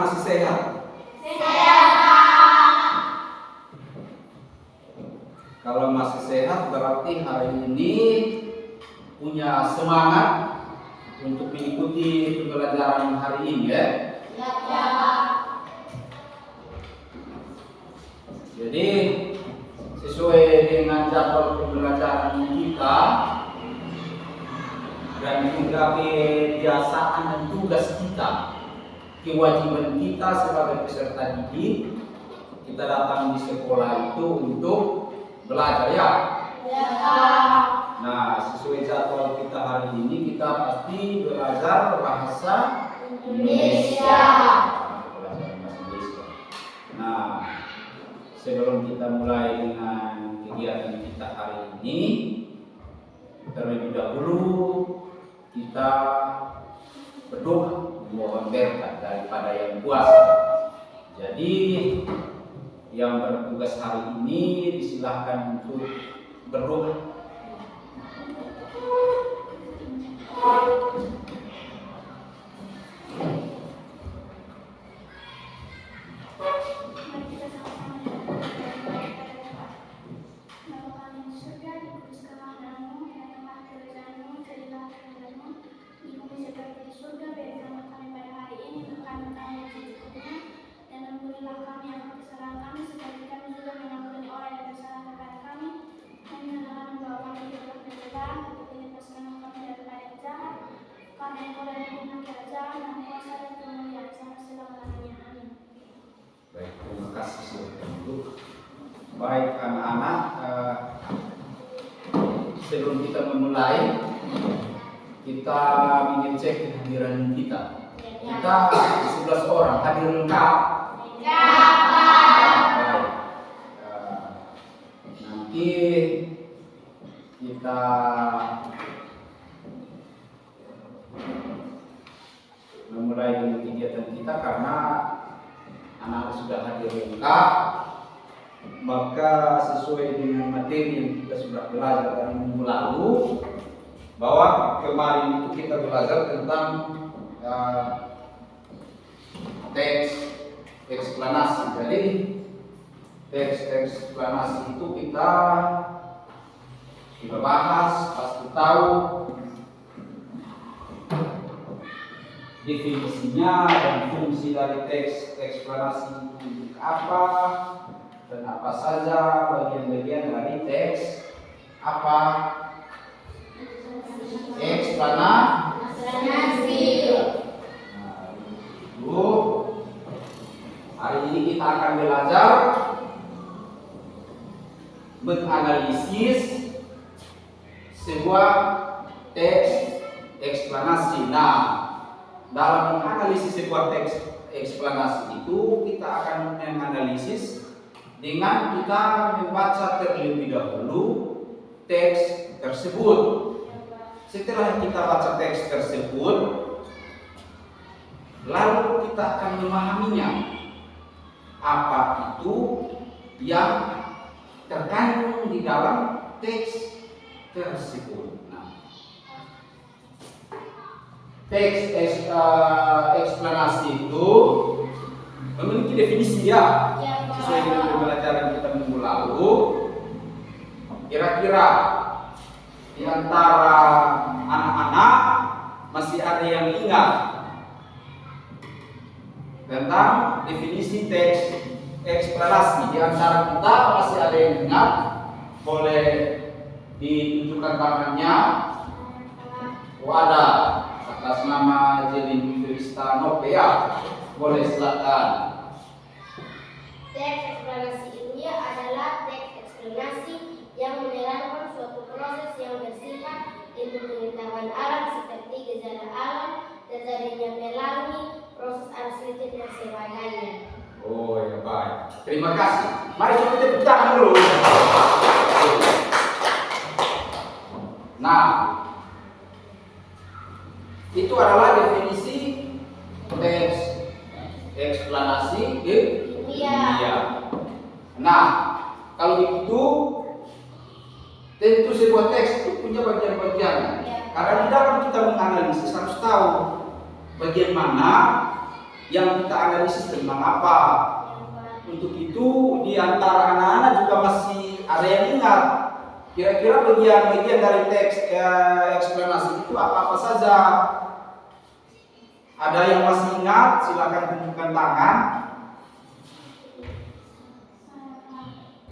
masih sehat? Kalau masih sehat berarti hari ini punya semangat untuk mengikuti pembelajaran hari ini ya. Jadi sesuai dengan jadwal pembelajaran kita dan juga kebiasaan dan tugas kita, kewajiban kita sebagai peserta didik, kita datang di sekolah itu untuk belajar ya. Nah, sesuai jadwal kita hari ini kita pasti belajar bahasa Indonesia. Nah, sebelum kita mulai dengan kegiatan kita hari ini, terlebih dahulu kita berdoa mohon berkat daripada yang kuasa. Jadi yang bertugas hari ini disilahkan untuk berdoa. Baik, terima kasih sudah duduk. Baik anak-anak, sebelum kita memulai, kita mengecek kehadiran kita. Kita 11 orang hadir lengkap. Baik. Nanti kita memulai dengan kegiatan kita karena anak sudah hadir lengkap, maka sesuai dengan materi yang kita sudah belajar dari minggu lalu, bahwa kemarin itu kita belajar tentang teks eksplanasi. Jadi teks eksplanasi itu kita sudah bahas, pasti tahu definisinya dan fungsi dari teks eksplanasi itu apa dan apa saja bagian-bagian dari teks eksplanasi. Nah, itu hari ini kita akan belajar menganalisis sebuah teks eksplanasi. Nah, dalam menganalisis sebuah teks eksplanasi itu kita akan menganalisis dengan kita membaca terlebih dahulu teks tersebut. Setelah kita baca teks tersebut, lalu kita akan memahaminya. Apa itu yang terkandung di dalam teks tersebut. Teks eksplanasi itu memiliki definisi ya, sesuai dengan pembelajaran kita minggu lalu. Kira-kira di antara anak-anak masih ada yang ingat tentang definisi teks eksplanasi? Di antara kita masih ada yang ingat? Boleh ditunjukkan tangannya. Oh, ada. Atas nama Jelin Krista Nopea, boleh silakan. Teks eksplanasi ini adalah teks eksplanasi yang menerangkan suatu proses yang bersifat ilmu pengetahuan alam seperti gejala alam, terjadinya pelangi, proses arsitek dan sebagainya. Oh ya, baik. Terima kasih. Mari kita tepuk tangan dulu. Nah, itu adalah definisi teks eksplanasi ilmiah. Nah, kalau begitu tentu sebuah teks itu punya bagian-bagian. Karena di dalam kita menganalisis harus tahu bagian mana yang kita analisis tentang apa. Untuk itu di antara anak-anak juga masih ada yang ingat kira-kira bagian-bagian dari teks eksplanasi itu apa-apa saja. Ada yang masih ingat? Silakan tunjukkan tangan.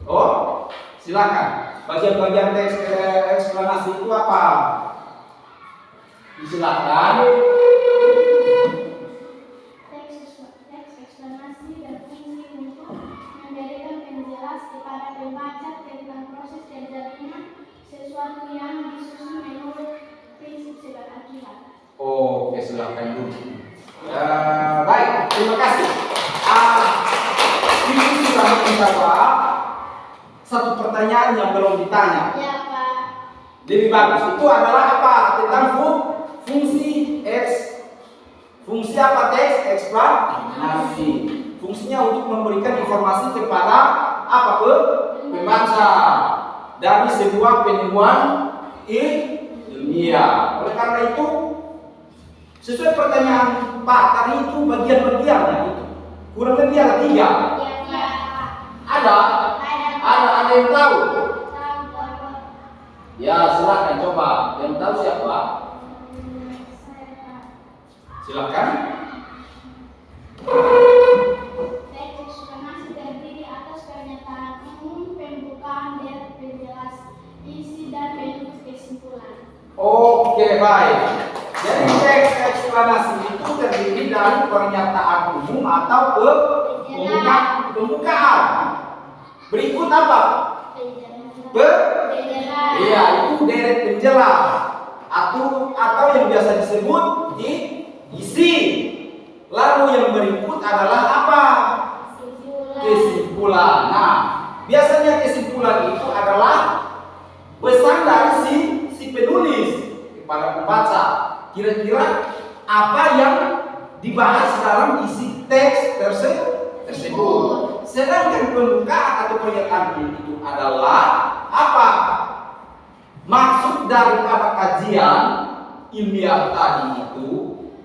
Oh, silakan. Bagian-bagian teks eksplanasi itu apa? Silakan. Teks eksplanasi berfungsi untuk memberikan penjelas kepada pembaca tentang proses terjadinya sesuatu yang disusun menurut prinsip sebab akibat. Oke, silakan dulu. Baik, terima kasih. Ini sudah menjawab satu pertanyaan yang belum ditanya. Ya, Pak. Lebih bagus. Itu adalah apa? Tentang fungsi apa teks eksplanasi. Fungsinya untuk memberikan informasi kepada apa pembaca dari sebuah penemuan ilmiah. Oleh karena itu, sesuai pertanyaan Pak tadi itu bagian-bagiannya itu kurang lebih ada 3. Ya, Pak. Ada yang tahu? Tahu, Pak. Ya, silakan coba. Yang tahu siapa? Saya, Pak. Silakan. Teks eksplanasi terdiri atas pernyataan umum, pembukaan, dan penjelas isi dan bentuk kesimpulan. Oke, baik. Jadi teks eksplanasi itu terdiri dari pernyataan umum atau pembukaan. Berikut apa? Penjelas. Iya, itu deret penjelas atau yang biasa disebut isi. Lalu yang berikut adalah apa? Kesimpulan. Nah, biasanya kesimpulan itu adalah pesan dari si penulis kepada pembaca. Kira-kira apa yang dibahas dalam isi teks tersebut. Sedangkan pembukaan atau pernyataan itu adalah apa? Maksud daripada kajian ilmiah tadi itu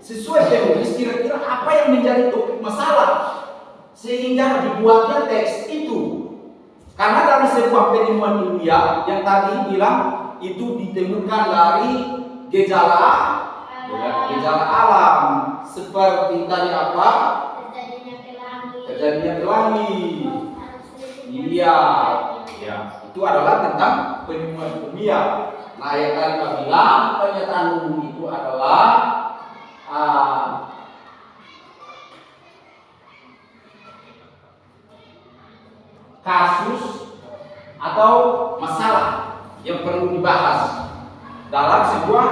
sesuai penulis kira-kira apa yang menjadi topik masalah sehingga dibuatnya teks itu. Karena dari sebuah penemuan ilmiah yang tadi bilang itu ditemukan dari gejala alam seperti tadi apa? Terjadinya pelangi. Iya, ya. Itu adalah tentang penemuan ilmiah. Nah, yang tadi Pak bilang pernyataan umum itu adalah kasus atau masalah yang perlu dibahas dalam sebuah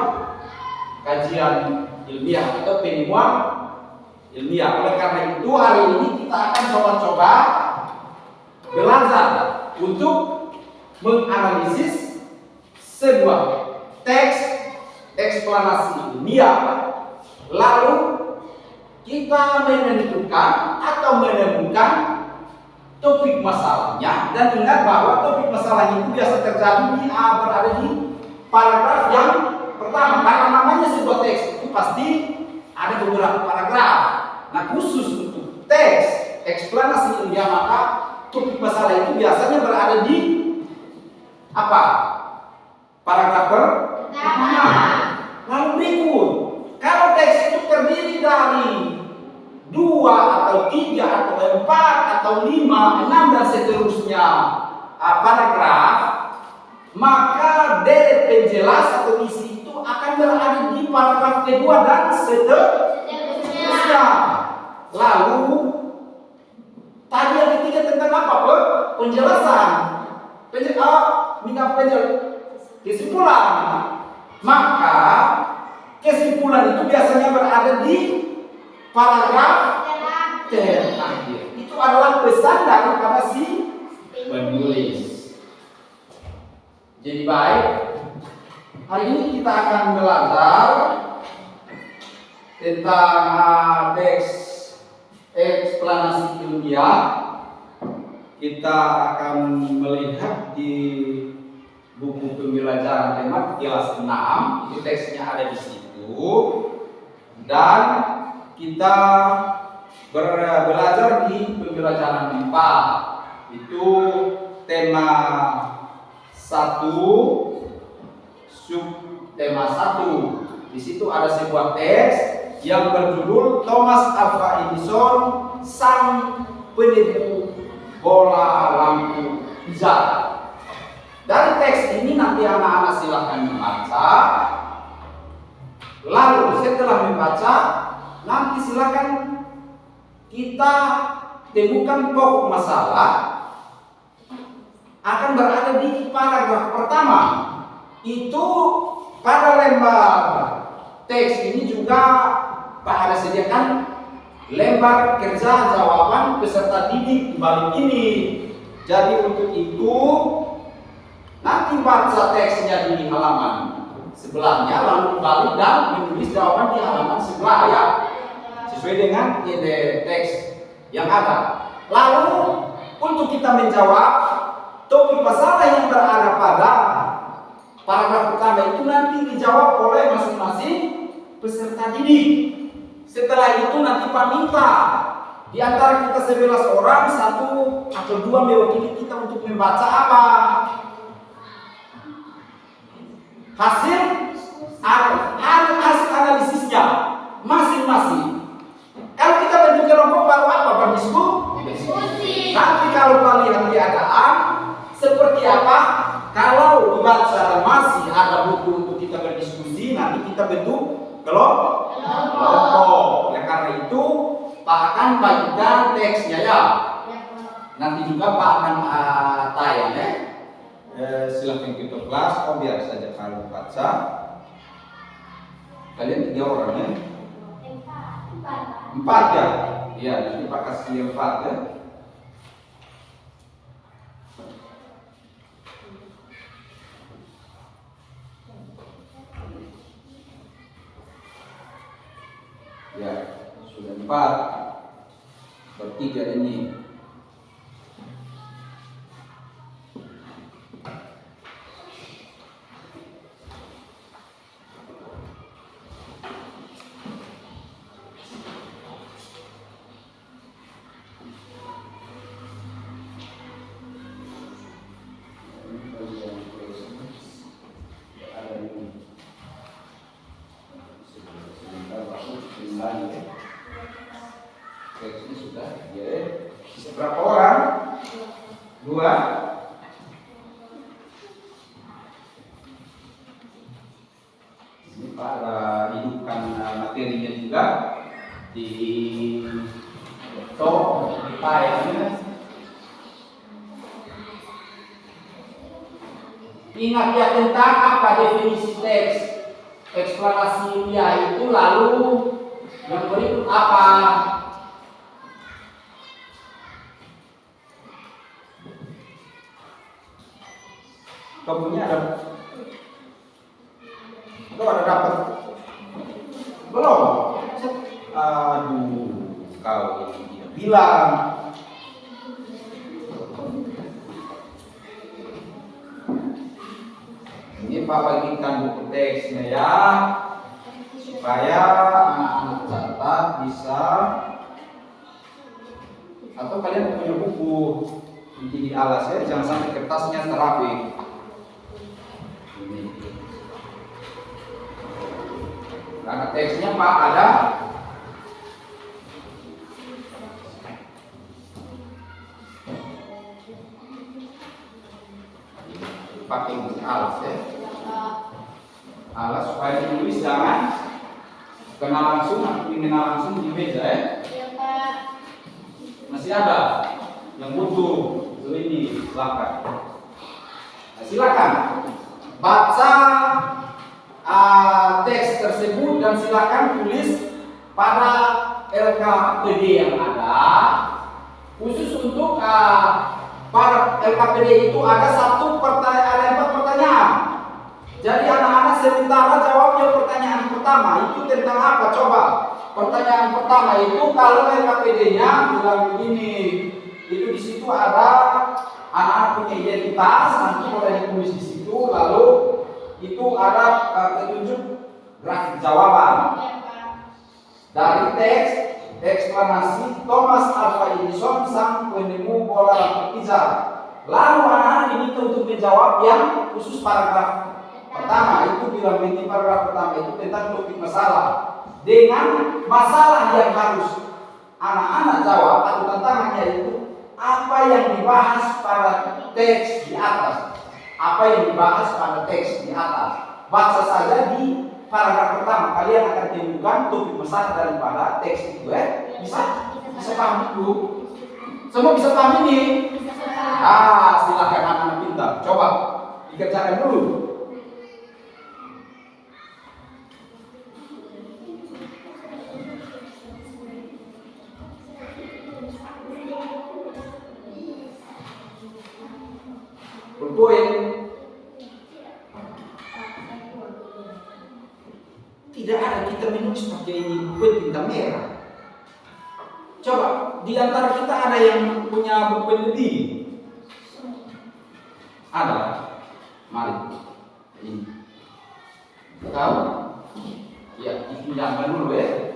kajian ilmiah atau penemuan ilmiah. Oleh karena itu hari ini kita akan coba-coba belajar untuk menganalisis sebuah teks eksplanasi ilmiah, lalu kita menentukan atau menemukan topik masalahnya. Dan ingat bahwa topik masalahnya itu biasa terjadi berada di paragraf yang pertama, karena namanya sebuah teks itu pasti ada beberapa paragraf. Nah, khusus untuk teks eksplanasi ilmiah maka topik masalah itu biasanya berada di apa? Paragraf pertama. Lalu berikut, kalau teks itu terdiri dari 2 atau 3 atau 4 atau 5, 6 dan seterusnya paragraf, maka deret penjelas atau isi itu akan berada di paragraf kedua dan seterusnya. Lalu tadi yang ketiga tentang apa? Penjelasan. Kesimpulan. Maka kesimpulan itu biasanya berada di paragraf terakhir. Itu adalah pesan daripada si penulis. Jadi baik, hari ini kita akan belajar tentang teks eksplanasi ilmiah. Kita akan melihat di buku pembelajaran hemat kelas 6, itu teksnya ada di situ. Dan kita belajar di pembelajaran MIPA. Itu tema 1, subtema 1. Di situ ada sebuah teks yang berjudul Thomas Alva Edison, sang penemuan bola lampu hijau. Dari teks ini nanti anak-anak silahkan membaca. Lalu setelah membaca, nanti silahkan kita temukan pokok masalah akan berada di paragraf pertama. Itu pada lembar teks ini juga Pak ada sediakan lembar kerja jawaban peserta didik di balik ini. Jadi untuk itu nanti baca teksnya di halaman sebelahnya, lalu kembali dan menulis jawaban di halaman sebelah ya, sesuai dengan teks yang ada. Lalu untuk kita menjawab topik masalah yang berada pada paragraf pertama itu nanti dijawab oleh masing-masing peserta didik. Setelah itu nanti Pak minta di antara kita 11 orang 1 atau 2 mewakili kita untuk membaca apa? Hasil analisisnya masing-masing. Kalau kita bentuk kelompok baru apa Pak Bisku? Diskusi. Nanti kalau kalian keadaan seperti apa? Kalau dibaca masih ada buku untuk kita berdiskusi, nanti kita bentuk kelompok. Ya karena itu Pak akan bagikan teksnya ya. Nanti juga Pak akan tayang ya. Silahkan kita kelas. Oh biar saja kalau baca. Kalian 3 orang ya? 4 ya? Iya, nanti Pak kasih 4 ya. Ya, sudah 4. Bertiga ini. Ini sudah ya. Berapa orang? 2. Ini Pak hidupkan materinya juga di laptop kita ya. Ingat ya tentang apa definisi teks, eksplanasi ilmiah itu, lalu yang berikut apa? Kamunya ada? Lo ada dapat? Belum? Aduh, kau ini dia bilang. Ini Pak bagikan buku teksnya ya, supaya anak-anak catat bisa. Atau kalian punya buku di alas ya, jangan sampai kertasnya terapik. Ini. Karena teksnya Pak ada. Pakai alas ya. Alas supaya ditulis jangan kena langsung, langsung di meja ya. Iya Pak. Masih ada yang butuh ini silakan. Nah, silakan baca teks tersebut dan silakan tulis pada LKPD yang ada. Khusus untuk pada LKPD itu ada 4 pertanyaan. Jadi anak-anak sementara jawab yang pertanyaan pertama itu tentang apa? Coba. Pertanyaan pertama itu kalau LKPD-nya bilang begini, itu di situ ada anak-anak punya identitas, nanti boleh ditulis di situ, lalu itu ada petunjuk grafik jawaban dari teks eksklamasi Thomas Alva Edison sang penemu bola lampu hijau. Lalu anak-anak diminta untuk menjawab yang khusus paragraf pertama itu bilang ini paragraf pertama itu tentang topik masalah dengan masalah yang harus anak-anak jawab atau tantangannya itu apa yang dibahas pada teks di atas. Apa yang dibahas pada teks di atas. Baca saja di paragraf pertama, kalian akan temukan topik masalah daripada teks itu. Bisa paham dulu? Semua bisa paham ini? Silakan anak-anak pintar. Coba dikerjakan dulu. Poin. Tidak ada kita menulis pakai ini buku tinta merah. Coba di antara kita ada yang punya buku lebih? Ada. Mari. Ini. Kau? Ya, dipindahkan dulu ya.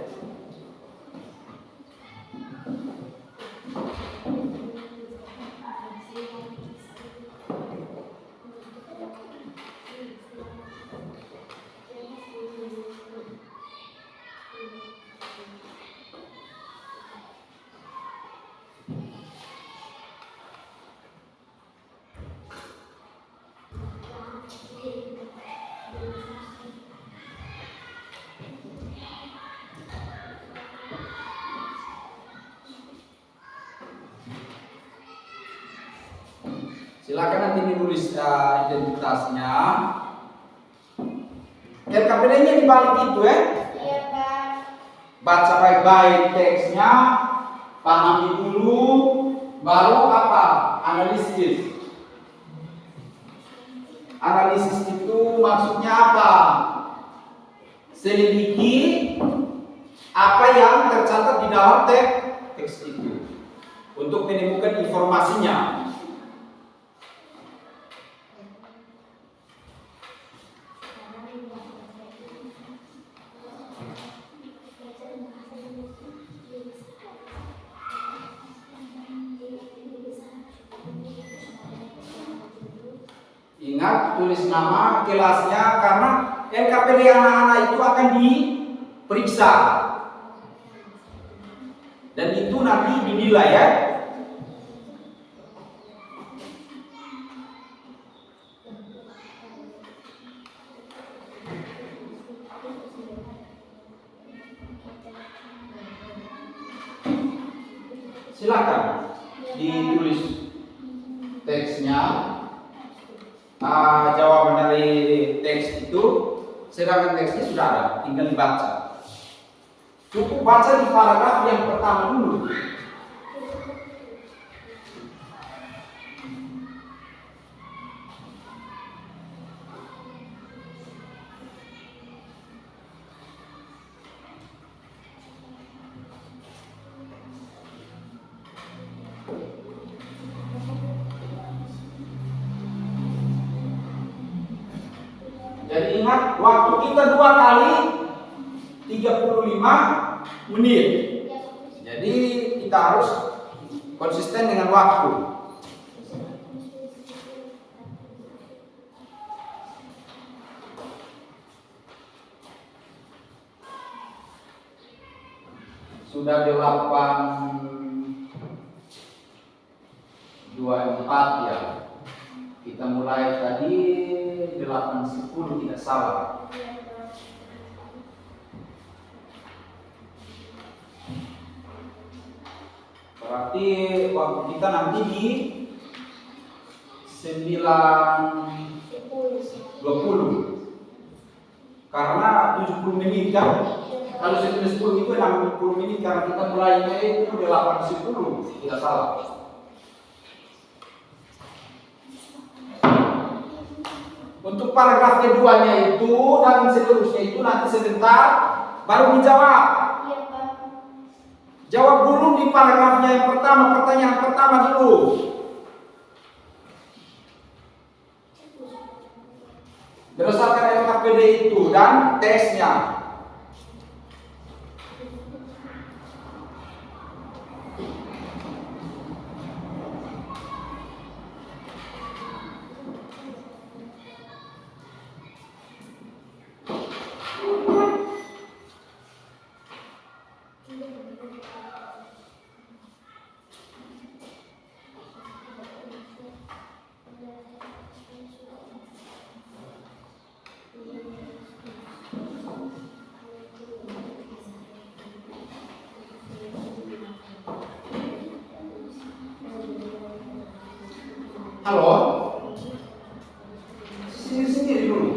Silakan nanti ditulis identitasnya. RKPD-nya dibalik itu ya. Iya, Pak. Baca baik-baik teksnya, pahami dulu, baru apa? Analisis. Analisis itu maksudnya apa? Selidiki apa yang tercatat di dalam teks itu untuk menemukan informasinya. Ingat, tulis nama kelasnya karena LKPD anak-anak itu akan diperiksa. Dan itu nanti dinilai ya. Silakan ditulis teksnya. Jawaban dari teks itu, sedangkan teksnya sudah ada, tinggal dibaca. Cukup baca di paragraf yang pertama dulu. Jadi ingat, waktu kita 2 kali 35 menit. Jadi kita harus konsisten dengan waktu. Sudah 8.24 ya. Kita mulai tadi 8.10 tidak salah. Berarti waktu kita nanti di 9.20 karena 70 menit kan. Kalau 9.10 itu 60 menit karena kita mulainya itu 8.10 tidak salah. Untuk paragraf keduanya itu dan seterusnya itu nanti sebentar baru dijawab. Iya, Pak. Jawab dulu di paragrafnya yang pertama, pertanyaan pertama dulu. Berdasarkan LKPD itu dan tesnya. Halo? Sendiri dulu.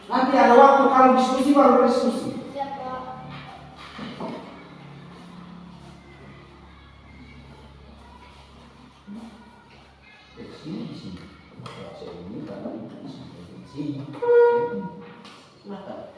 Nanti ada waktu kalau diskusi baru diskusi. Siap, Pak. Di sini. Saya ini karena di sini. Silakan.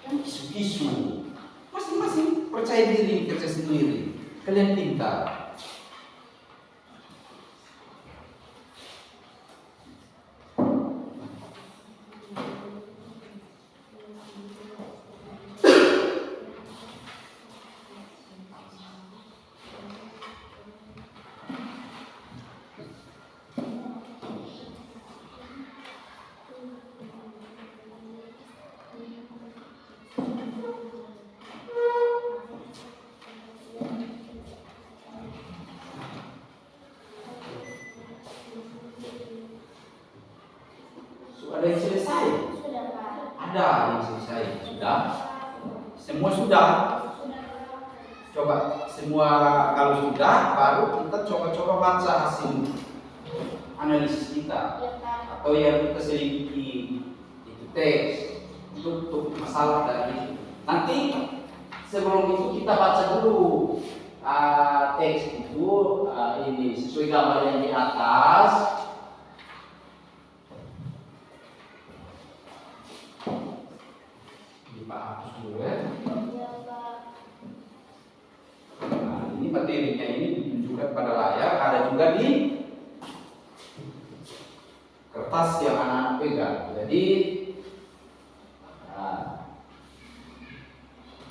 Isu-isu masing-masing percaya diri kerja sendiri, kalian pintar. Ada yang selesai? Sudah, Pak. Ada yang selesai? Sudah? Semua sudah? Coba semua kalau sudah, baru kita coba-coba baca hasil analisis kita Ya, Pak. atau yang kita selidiki itu teks untuk masalah tadi. Nanti sebelum itu kita baca dulu teks itu ini sesuai gambar yang di atas. Dihapus dulu ya. Ya, Pak. Nah, ini materinya ini ditunjukkan pada layar, ada juga di kertas yang anak-anak pegang. Jadi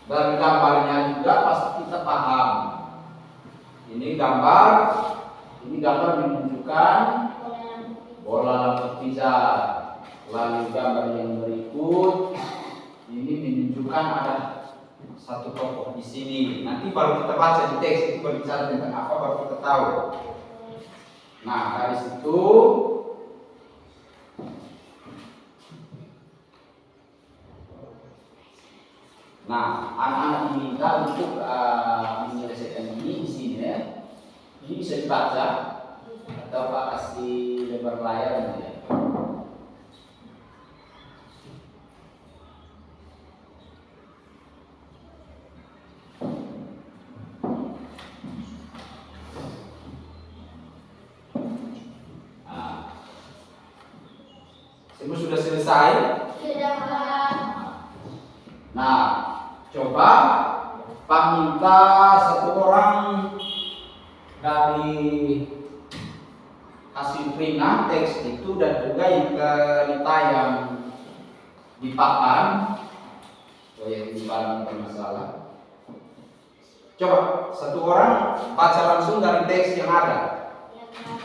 dari gambarnya juga pasti kita paham. Ini gambar menunjukkan bola lampu pizza. Lalu gambar yang berikut ini menunjukkan ada satu tokoh di sini. Nanti baru kita baca di teks itu berbicara tentang apa, baru kita tahu. Nah, dari situ anak-anak diminta untuk menyelesaikan ini di sini ya. Ini bisa dibaca atau Pak kasih lebar layar nanti ya. Semua sudah selesai? Sudah, Pak. Nah, coba Pak minta satu orang dari hasil printan teks itu dan juga yang kita yang di papan, yang di papan bermasalah. Coba satu orang baca langsung dari teks yang ada. Ya, Pak.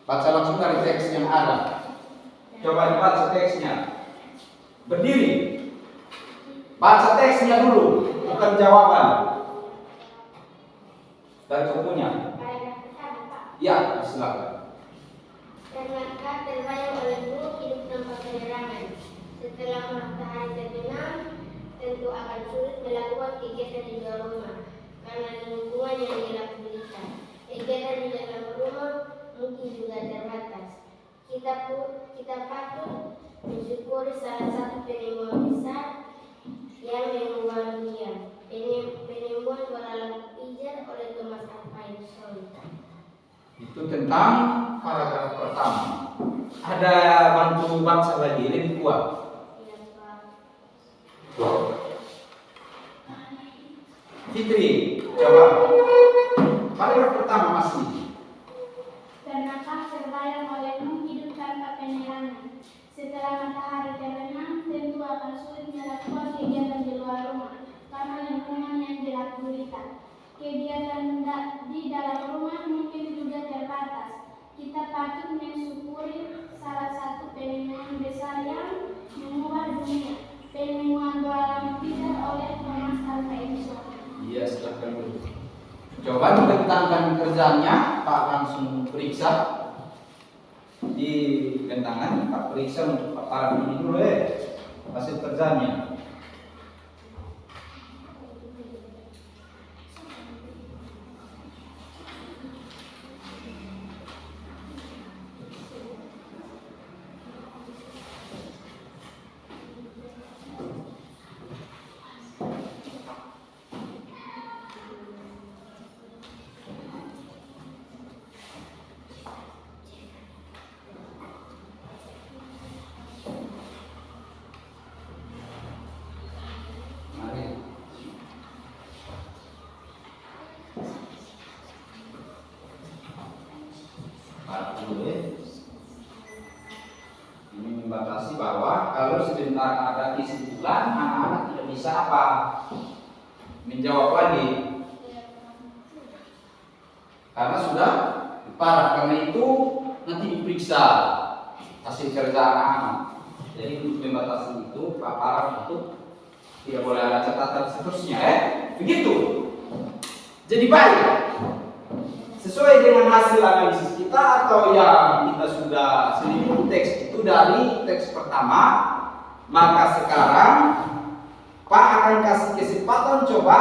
Baca langsung dari teks yang ada. Coba dibaca teksnya. Berdiri. Baca teksnya dulu, bukan jawaban. Dari bukunya. Ya, silakan. Terangkat terbayang oleh buruk hidup tanpa penerangan. Setelah matahari terbenam, tentu akan sulit melakukan kegiatan di luar rumah karena lingkungan yang gelap gulita. Kegiatan di dalam rumah mungkin juga terbatas. Kita patut mensyukuri salah satu penemuan besar yang mengubah dunia. Penemuan bola lampu hijau oleh Thomas Alva Edison. Itu tentang paragraf pertama. Ada bantu baca lagi, lebih kuat. Iya, Pak. Fitri, coba. Paragraf pertama masih. Pernahkah terbayang olehmu hidup tanpa penerangan? Setelah matahari terbenam, tentu akan sulit melakukan kegiatan di luar rumah karena lingkungan yang gelap gulita. Kegiatan di dalam rumah mungkin juga terbatas. Kita patut mensyukuri salah satu penemuan besar yang mengubah dunia, penemuan bola Peter oleh Thomas Alva Edison. Iya, silakan dulu. Coba dibentangkan kerjanya, Pak langsung periksa di bentangan. Pak periksa untuk paparan ini dulu hasil kerjanya. Ini membatasi bahwa kalau sebentar ada kesimpulan, anak-anak tidak bisa apa menjawab lagi karena sudah parah. Karena itu nanti diperiksa hasil kerja anak-anak. Jadi untuk membatasi itu, paparan itu tidak boleh ada catatan seterusnya, begitu. Jadi baik, sesuai dengan hasil analisis kita atau yang kita sudah selidiki teks itu dari teks pertama, maka sekarang Pak akan kasih kesempatan coba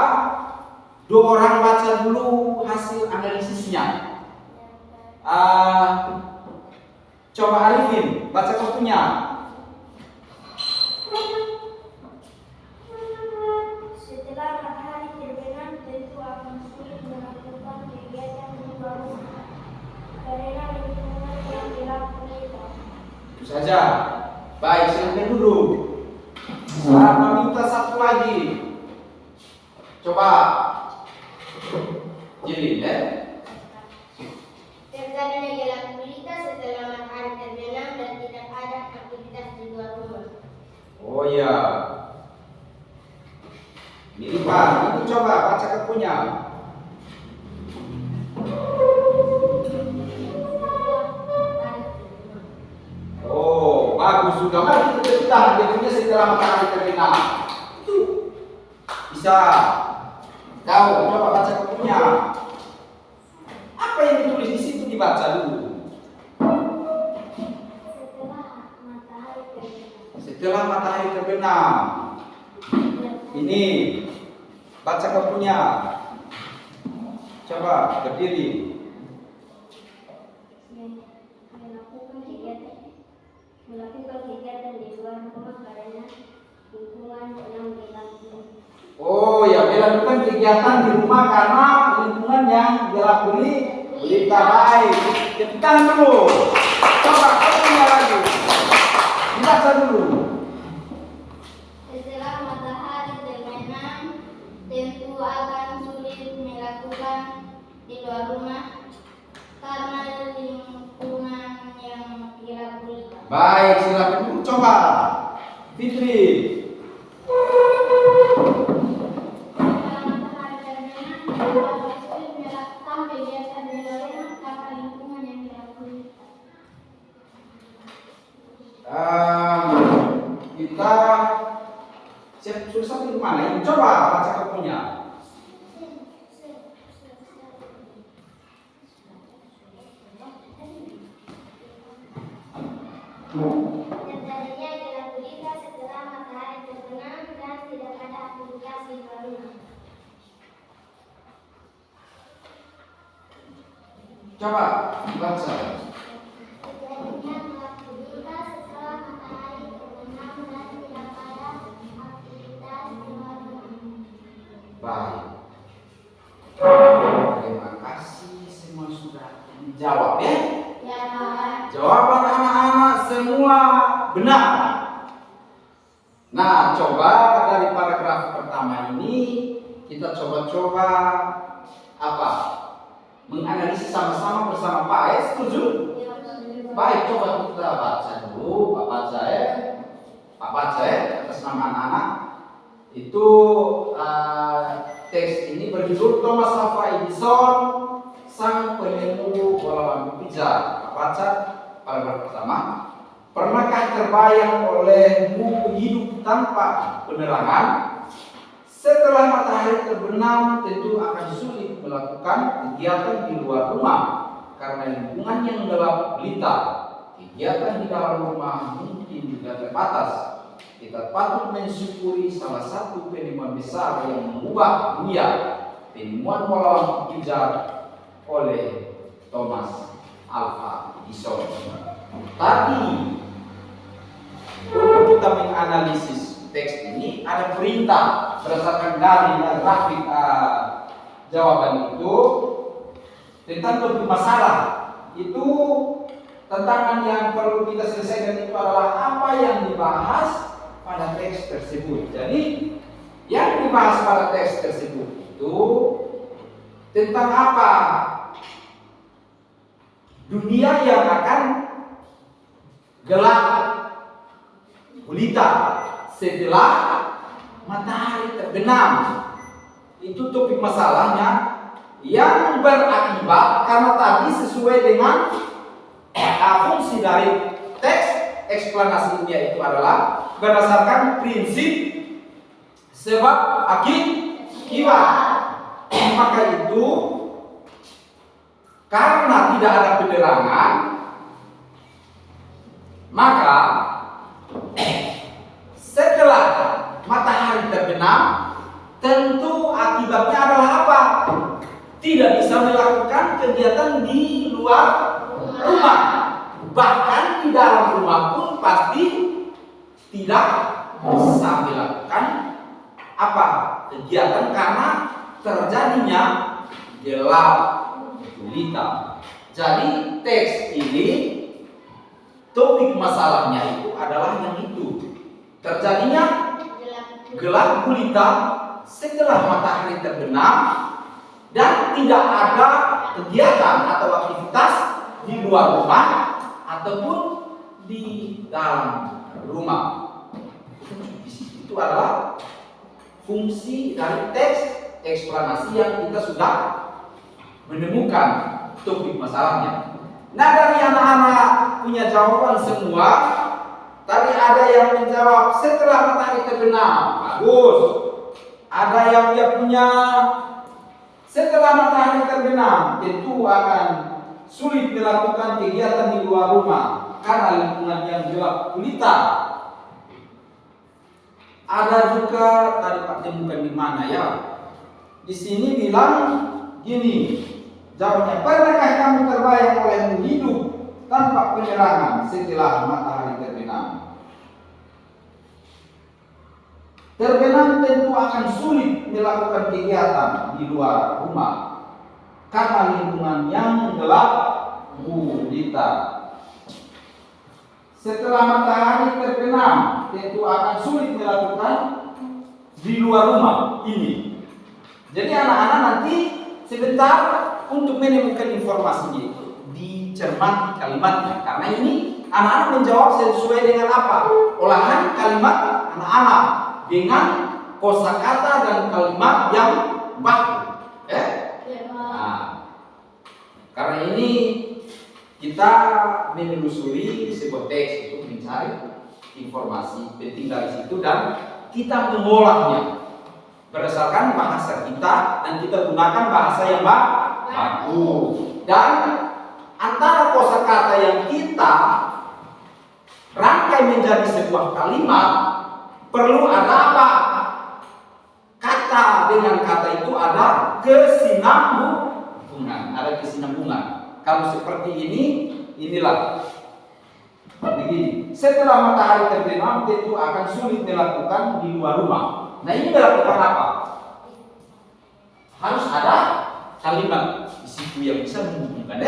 dua orang baca dulu hasil analisisnya. Coba Arifin, baca kartunya. Setelah matahari terbenam, tentu akan sulit melakukan kegiatan di luar rumah karena lingkungan yang gelap gulita. Itu saja. Baik, silakan dulu. Saya meminta satu lagi. Coba. Jadi, Terjadinya gelap gulita setelah matahari terbenam dan tidak ada aktivitas di luar rumah. oh ya. Ini Pak, ini coba baca kartunya. Oh, bagus sudah. Mari kita ceritaan dia setelah matahari terbenam. Itu bisa. Kau coba baca kartunya. Apa yang ditulis di situ dibaca dulu. Setelah matahari terbenam. Ini baca kartunya. Coba berdiri. Melakukan kegiatan di luar rumah karena lingkungan yang gelap gulita. Oh ya, melakukan kegiatan di rumah karena lingkungan yang gelap gulita. Baik, kita dulu. Coba kartunya lagi. Baca dulu. Setelah matahari terbenam, tentu akan sulit melakukan di luar rumah karena lingkungan yang gelap gulita. Baik, silakan dulu. Coba Fitri. Setelah matahari terbenam, tentu akan sulit melakukan kegiatan di luar rumah karena lingkungan yang gelap gulita. Kita sudah sampai di mana? Ini coba baca kartunya. Terjadinya gelap gulita setelah matahari terbenam dan tidak ada aktivitas di luar rumah. Coba baca. Terjadinya gelap gulita setelah matahari terbenam dan tidak ada aktivitas di luar rumah. Baik. Terima kasih semua sudah Jawab ya. Ya. Jawaban anak-anak semua benar. Nah, coba dari paragraf pertama ini kita coba-coba apa? Menganalisis sama-sama bersama Pak ya, setuju? Baik, coba kita baca dulu. Pak baca ya. Pak baca ya atas nama anak-anak. Itu teks ini berjudul Thomas Alva Edison, sang penemu bola lampu pijar. Pak baca paragraf pertama. Pernahkah terbayang olehmu hidup tanpa penerangan? Setelah matahari terbenam, tentu akan sulit melakukan kegiatan di luar rumah karena lingkungan yang gelap gulita. Kegiatan di dalam rumah mungkin juga terbatas. Kita patut mensyukuri salah satu penemuan besar yang mengubah dunia, penemuan bola lampu pijar oleh Thomas Alva Edison. Tadi untuk kita menganalisis teks ini ada perintah berdasarkan dari grafik jawaban itu tentang topik masalah. Itu tantangan yang perlu kita selesaikan itu adalah apa yang dibahas pada teks tersebut. Jadi yang dibahas pada teks tersebut itu tentang apa? Dunia yang akan gelap gulita setelah matahari terbenam. Itu topik masalahnya yang berakibat karena tadi sesuai dengan fungsi dari teks eksplanasinya itu adalah berdasarkan prinsip sebab akibat. Maka itu karena tidak ada penerangan, maka setelah matahari terbenam, tentu akibatnya adalah apa? Tidak bisa melakukan kegiatan di luar rumah. Bahkan di dalam rumah pun pasti tidak bisa melakukan apa? Kegiatan karena terjadinya gelap gulita. Jadi teks ini topik masalahnya itu adalah yang itu. Terjadinya gelap gulita setelah matahari terbenam dan tidak ada kegiatan atau aktivitas di luar rumah ataupun di dalam rumah. Itu adalah fungsi dari teks eksplanasi yang kita sudah menemukan topik masalahnya. Nah, dari anak-anak punya jawaban semua. Tadi ada yang menjawab setelah matahari terbenam, bagus. Ada yang dia punya setelah matahari terbenam, tentu akan sulit melakukan kegiatan di luar rumah karena lingkungan yang gelap gulita. Ada juga tadi Pak temukan di mana ya? Di sini bilang gini, jawabnya, pernahkah kamu terbayang olehmu hidup tanpa penerangan setelah matahari terbenam? Terbenam tentu akan sulit melakukan kegiatan di luar rumah karena lingkungan yang gelap gulita. Setelah matahari terbenam, tentu akan sulit melakukan di luar rumah ini. Jadi anak-anak nanti sebentar untuk menemukan informasinya itu dicermati kalimatnya. Karena ini anak-anak menjawab sesuai dengan apa? Olahan kalimat anak-anak dengan kosakata dan kalimat yang baku. Nah, karena ini kita menelusuri sebuah teks untuk mencari informasi penting dari situ dan kita mengolahnya berdasarkan bahasa kita dan kita gunakan bahasa yang baku. Dan antara kosakata yang kita rangkai menjadi sebuah kalimat perlu ada apa? Kata dengan kata itu ada kesinambungan, Kalau seperti ini, inilah begini. Setelah matahari terbenam, tentu akan sulit melakukan di luar rumah. Nah, ini melakukan apa? Harus ada kalimat di situ yang bisa menghubungkan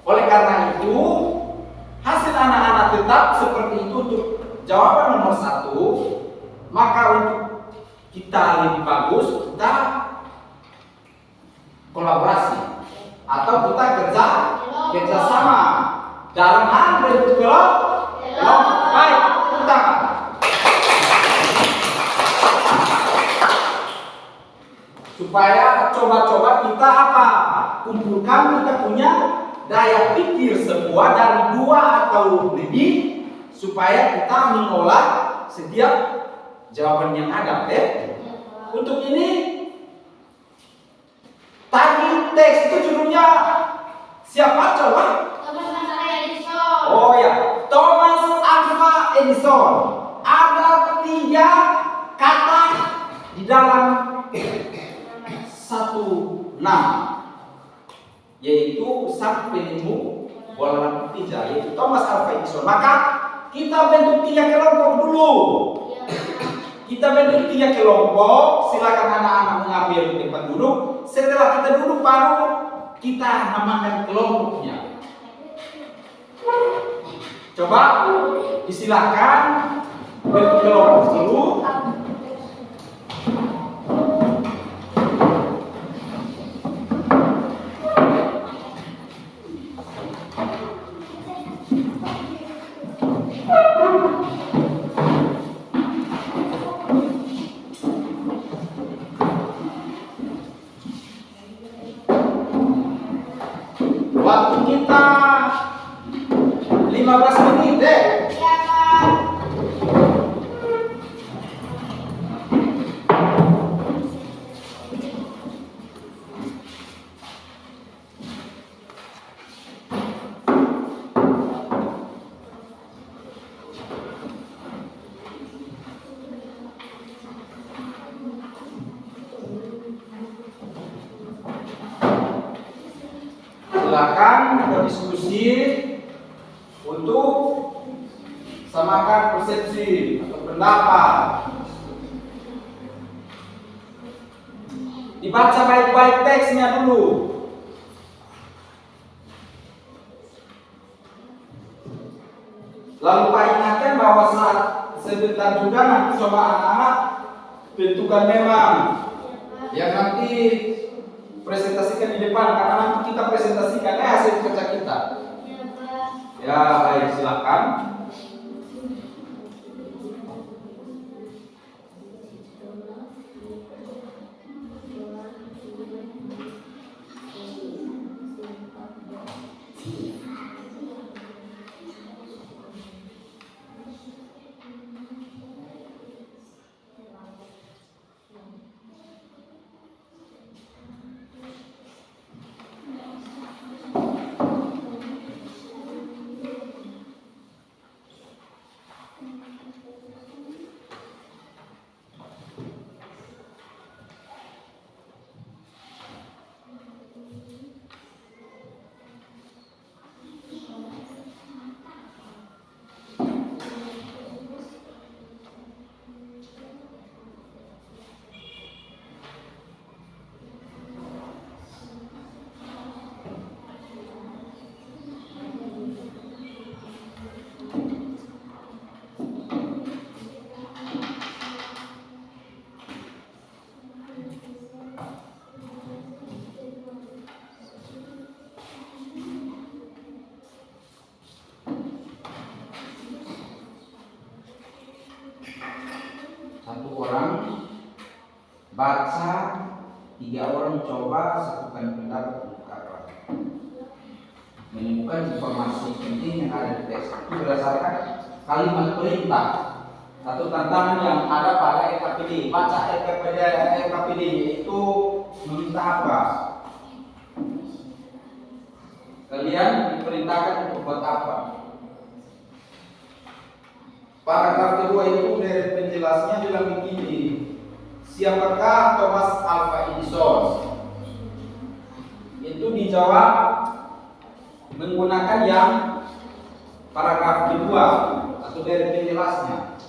Oleh karena itu, hasil anak-anak tetap seperti itu untuk jawaban nomor 1. Maka untuk kita lebih bagus, kita kolaborasi atau kita kerjasama dalam hal bentuk kelompok. Baik, kita supaya coba-coba kita kumpulkan kita punya daya pikir sebuah dari 2 atau lebih supaya kita mengolah setiap jawaban yang ada. Untuk ini tadi teks itu judulnya siapa coba? Thomas Alva Edison. Oh ya, Thomas Alva Edison. Ada 3 kata di dalam satu nama, yaitu sang penemu bola lampu tinja, yaitu Thomas Alva Edison. Maka kita bentuk 3 kelompok dulu. Kita bentuk 3 kelompok. Silakan anak-anak mengambil tempat duduk. Setelah kita duduk baru kita namakan kelompoknya. Coba disilakan bentuk kelompok dulu. Waktu kita 15 menit deh. Ya, Pak. Silakan berdiskusi untuk samakan persepsi atau pendapat. Dibaca baik-baik teksnya dulu. Lalu Pak ingatkan bahwa saat sebentar juga nanti coba anak-anak tentukan memang yang nanti presentasikan di depan, karena nanti kita presentasikan hasil kerja kita. Ya, Pak. Ya, baik, silakan. Satu orang baca, 3 orang coba satukan pendapat menemukan informasi penting yang ada di teks itu berdasarkan kalimat perintah atau tantangan yang ada pada EKPD. Baca EKPD itu meminta apa? Kalian diperintahkan untuk buat apa? Paragraf kedua itu dari penjelasnya bilang begini, siapakah Thomas Alva Edison? Itu dijawab menggunakan yang paragraf kedua atau dari penjelasnya.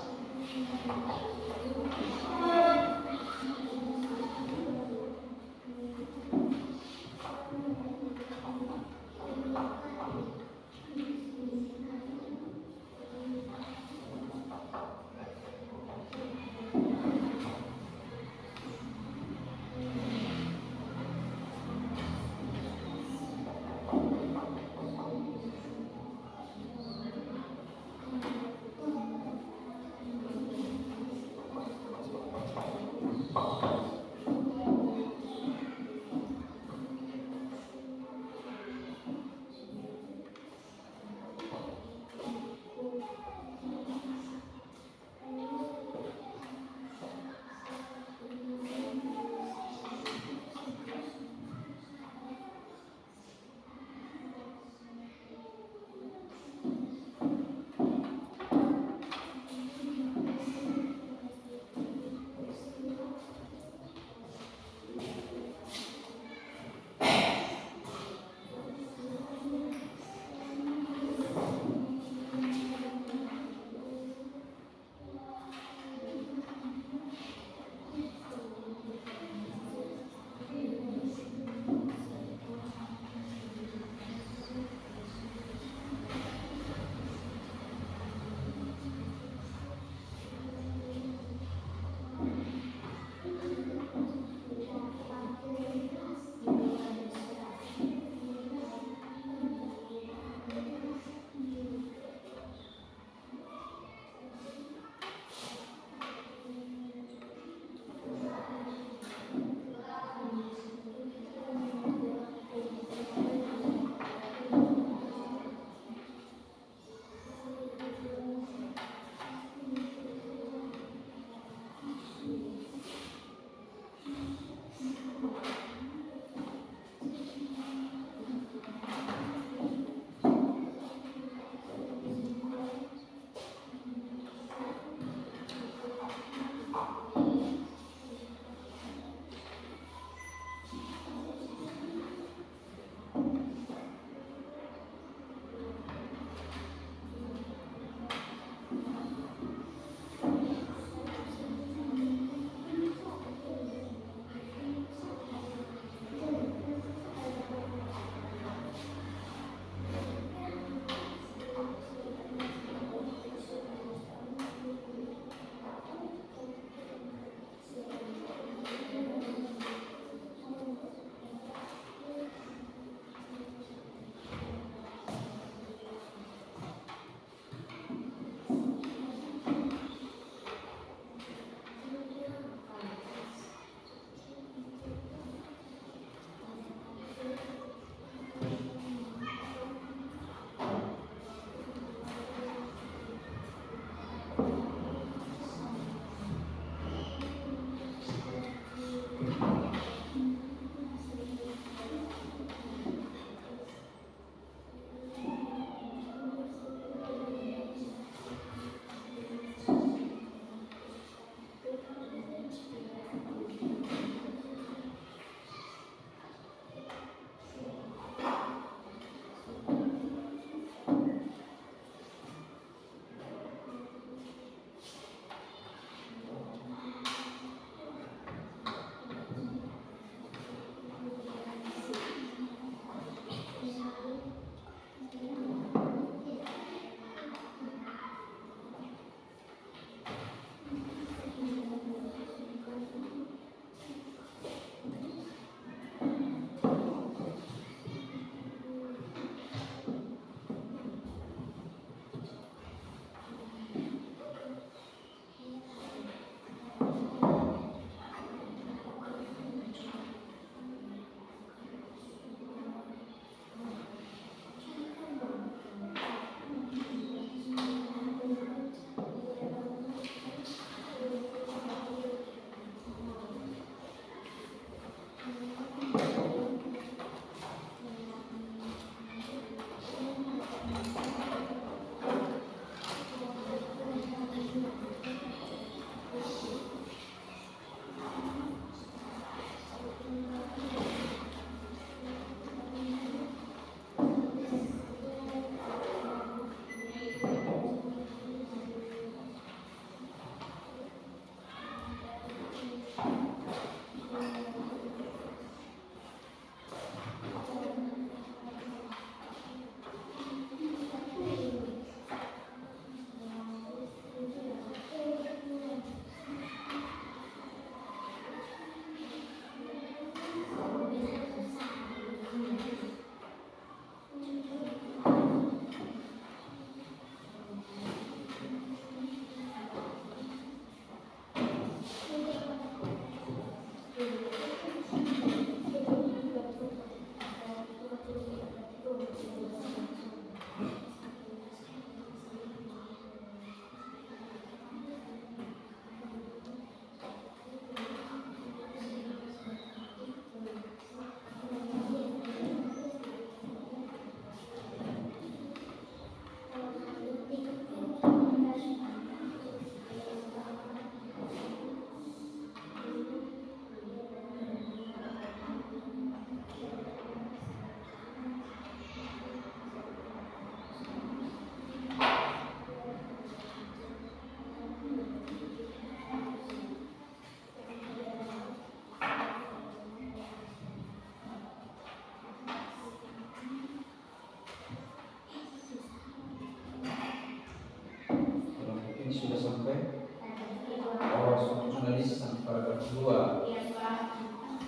2. Iya, Pak.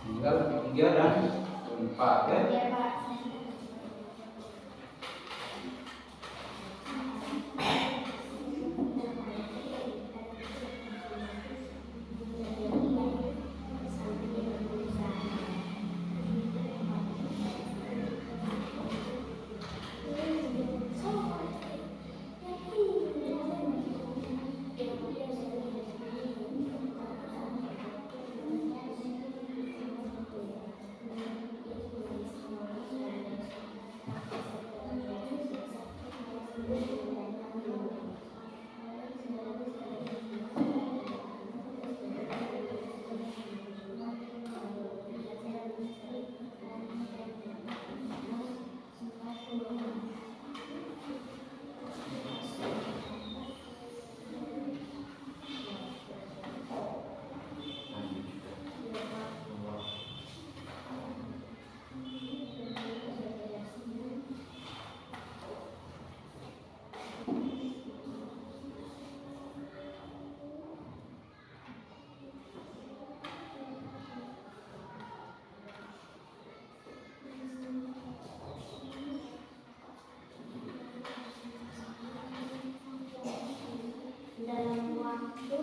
Tinggal 3 dan 4 ya. Iya, Pak. Dalam waktu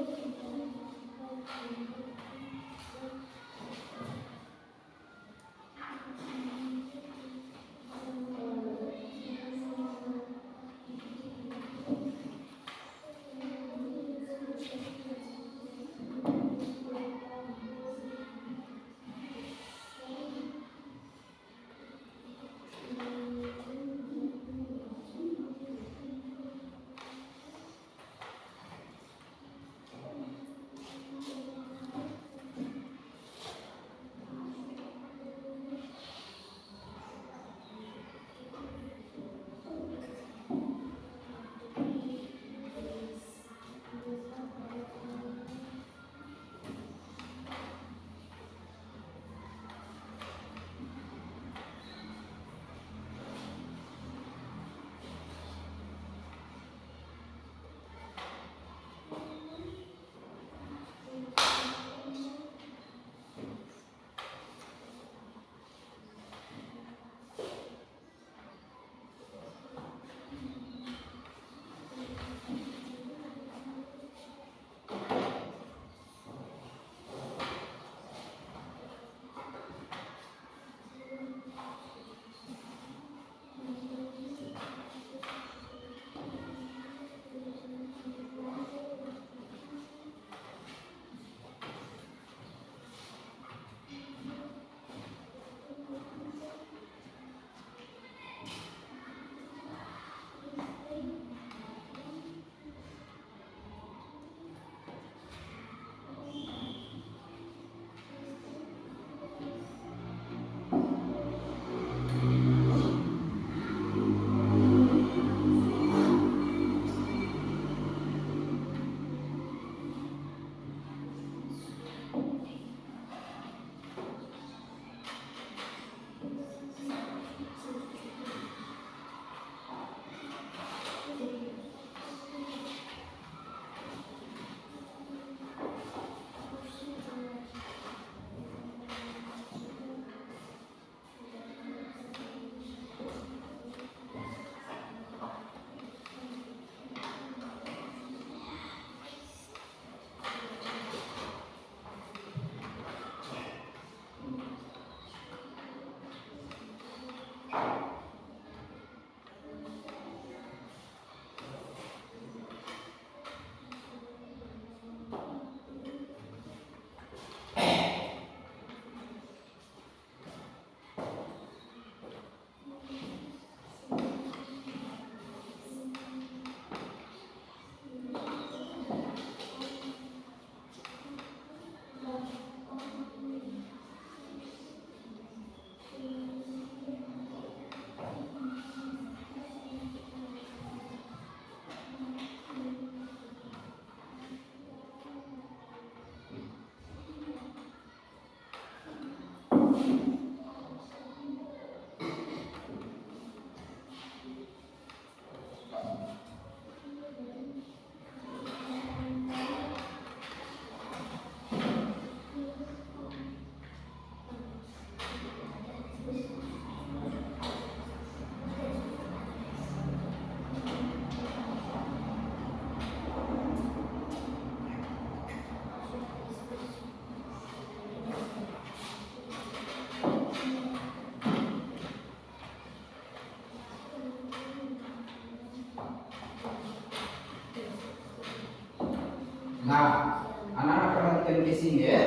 Nah, anak-anak perhatikan di sini ya.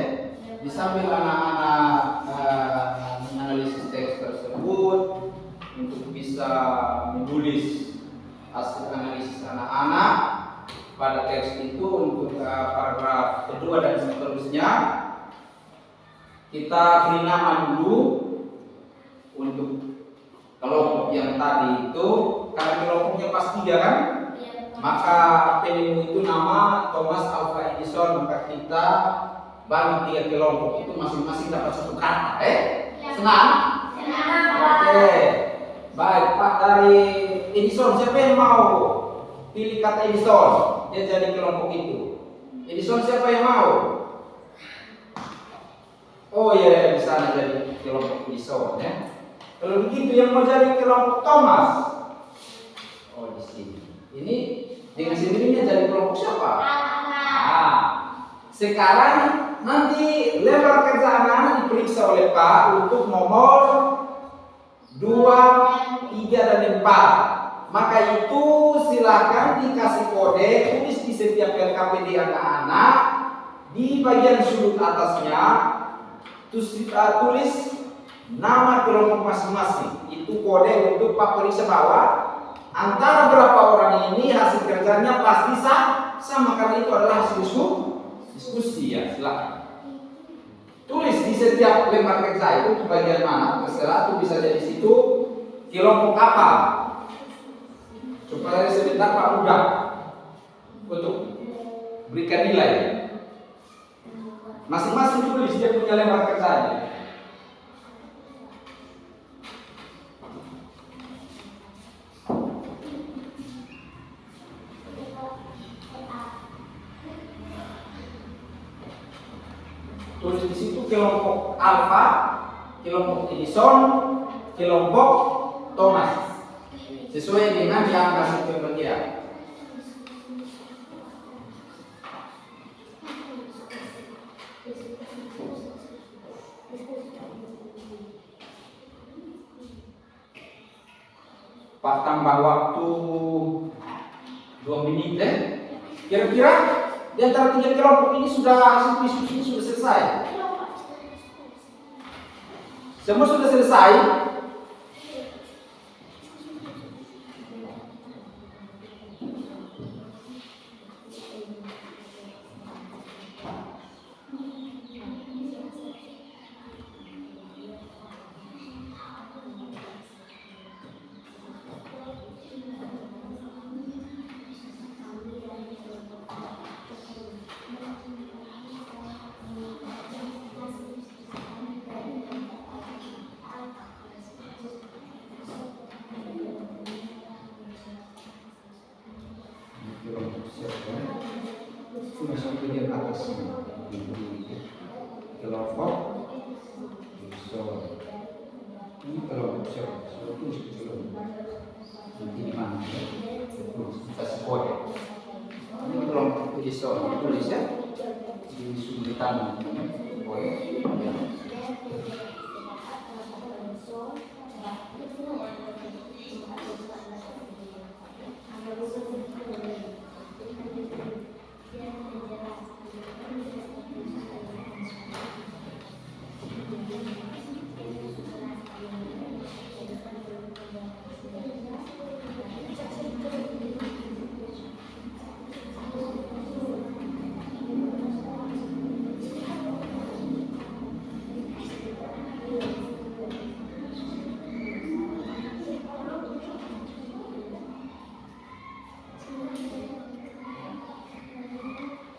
Di sambil anak-anak menganalisis teks tersebut untuk bisa menulis hasil analisis anak-anak pada teks itu untuk paragraf kedua dan seterusnya, kita beri nama dulu untuk kelompok yang tadi itu. Karena kelompoknya pas 3 kan, maka penemu itu nama Thomas Alva Edison. Maka kita bagi 3 kelompok itu masing-masing dapat 1 kata. Senang? Oke. Baik, Pak, dari Edison, siapa yang mau pilih kata Edison? Dia jadi kelompok itu. Edison, siapa yang mau? Oh iya, di sana jadi kelompok Edison ya. Kalau begitu yang mau jadi kelompok Thomas? Oh, di sini. Ini dengan sendirinya jadi kelompok siapa? Nah, sekarang nanti lembar kerja anak-anak diperiksa oleh Pak untuk nomor 2, 3, dan 4. Maka itu silakan dikasih kode, tulis di setiap LKPD anak-anak di bagian sudut atasnya, tulis nama kelompok masing-masing. Itu kode untuk Pak periksa bahwa antara berapa orang ini hasil kerjanya pasti sama, karena itu adalah hasil diskusi ya. Silakan tulis di setiap lembar kerja itu di bagian mana terserah, itu bisa jadi situ kelompok apa, supaya sebentar Pak mudah untuk berikan nilai. Masing-masing tulis dia punya lembar kerjanya. Tulis di situ kelompok Alpha, kelompok Edison, kelompok Thomas, sesuai dengan yang kasih pembagian. Pak tambah waktu 2 menit deh. Kira-kira di antara 3 kelompok ini sudah diskusi sudah selesai. Semua sudah selesai. Sudah sampai di atas kelompok ini kelompok siapa? Tulis di kelompok nanti di mana? Kasih kode. Ini kelompok Edison, tulis ya di sudut kanan. Kode.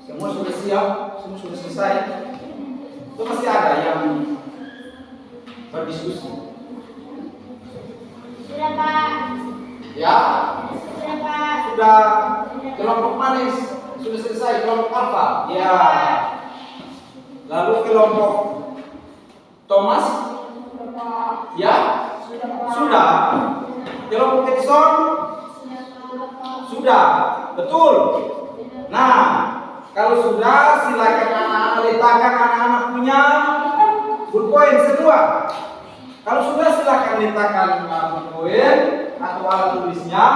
Semua sudah siap, semua sudah selesai. Itu masih ada yang berdiskusi. Sudah Pak. Ya. Sudah Pak. Sudah. Kelompok manis sudah selesai. Kelompok apa? Ya. Lalu kelompok Thomas? Ya. Sudah. Kelompok Edison? Sudah. Betul. Nah, kalau sudah, silakan anak-anak letakkan anak-anak punya bullpoint semua. Kalau sudah, silakan letakkan bullpoint atau alat tulisnya.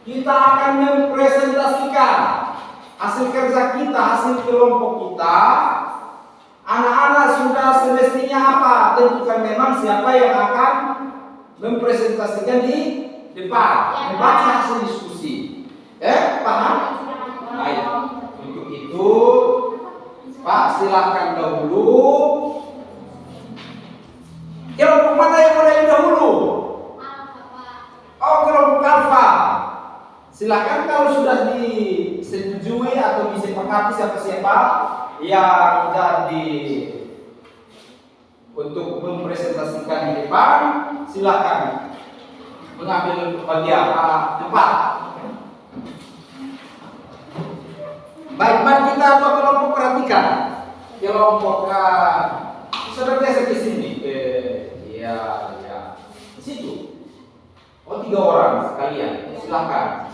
Kita akan mempresentasikan hasil kerja kita, hasil kelompok kita, anak-anak sudah semestinya apa? Tentukan memang siapa yang akan mempresentasikan di depan, membaca hasil diskusi. Paham? Baik. Untuk itu, Pak, silakan dahulu. Kelompok mana yang mulai dahulu? Oh, kelompok Alfa. Silakan kalau sudah disetujui atau disepakati siapa-siapa yang jadi untuk mempresentasikan di depan, silakan mengambil bagian tempat. Baik, mari kita dua kelompok perhatikan. Kelompok saudara biasa di sini, ya, di situ. Oh, 3 orang sekalian. Silakan.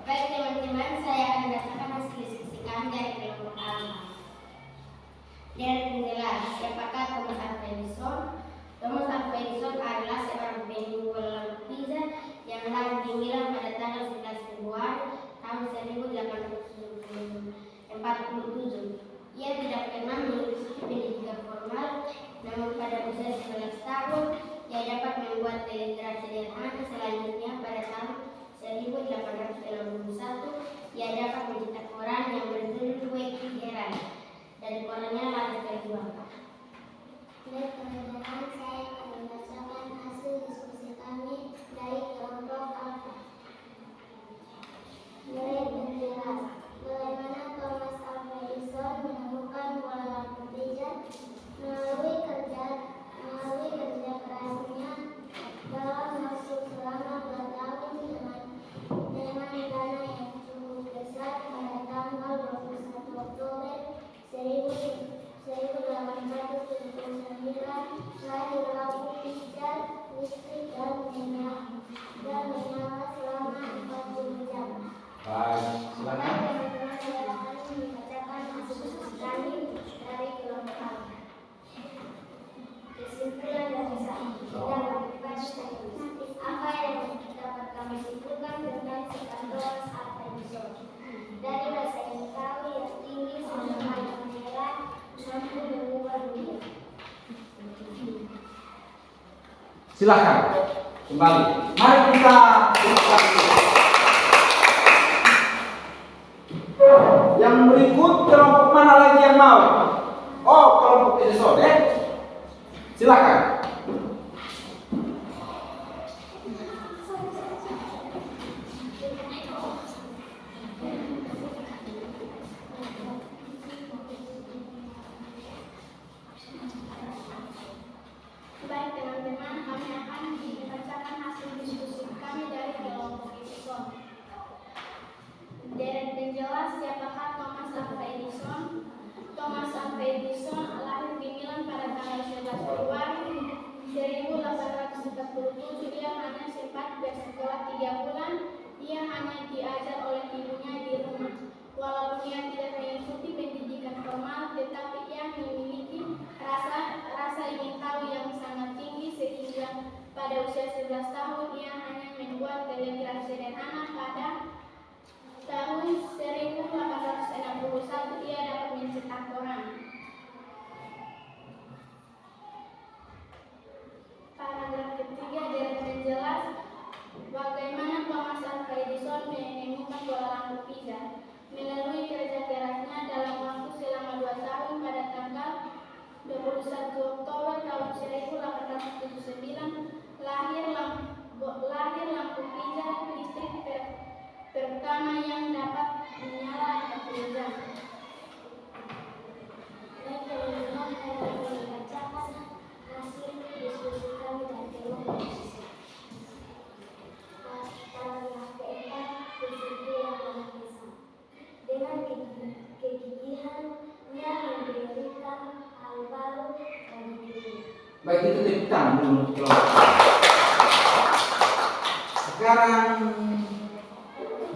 Baik teman-teman, saya akan bacakan hasil diskusi kami dari kelompok Alfa. Dari penjelas, siapakah Thomas Alva Edison? Thomas Alva Edison adalah seorang penjual lampu Pisa yang lahir di Milan pada tanggal 11 Februari tahun 1847. Ia tidak pernah mengikuti pendidikan formal, namun pada usia 11 tahun ia dapat membuat telegraf sederhana. Selanjutnya pada tahun 1861 ia dapat mencetak koran yang berjudul Weekly Herald. Dari korannya Lahir Perjuangan. Baik teman-teman, saya akan membacakan hasil diskusi kami dari kelompok Alfa. Dari penjelas, bagaimana Thomas Alva Edison menemukan bola lampu Pisa melalui kerja kerasnya dalam waktu selama 2 tahun dengan dana yang cukup besar. Pada tanggal 21 Oktober 1879 lahir lampu Pisa listrik dan menyala selama 40 jam. Baik, silakan. Teman-teman, saya akan membacakan hasil diskusi kami dari kelompok Alfa. Kesimpulan dari saya dalam apa yang dapat kami simpulkan tentang sikap Thomas Alva Edison. Dari rasa ingin tahu yang tinggi sampai pangeran mampu mengubah dunia. Silakan kembali. Mari kita yang berikut, kelompok mana lagi yang mau? Oh, kelompok Edison, silakan. Baik teman-teman, kami akan membacakan hasil diskusi kami dari kelompok Edison. Dari penjelas, siapakah Thomas Alva Edison? Thomas Alva Edison lahir di Milan pada tanggal 11 Februari 1847. Ia hanya sempat bersekolah 3 bulan. Ia hanya diajar oleh ibunya di rumah. Walaupun ia tidak mengikuti pendidikan formal, tetapi ia memiliki rasa ingin tahu yang sangat tinggi, sehingga pada usia 11 tahun ia hanya membuat telegraf sederhana. Pada tahun 1861 ia dapat mencetak koran. Paragraf ketiga dari penjelas, bagaimana Thomas Alva Edison menemukan bola lampu Pisa. Melalui kerja kerasnya dalam waktu selama 2 tahun, pada tanggal 21 Oktober tahun 1879 lahir lampu Pisa listrik pertama yang dapat menyala 40 jam. Baik teman-teman, saya akan membacakan hasil diskusi kami dari kelompok Edison. Paragraf keempat, kesimpulan dari kisah. Dengan kegigihannya mendirikan hal baru bagi dunia. Baik, itu tepuk tangan dulu untuk kelompok. Sekarang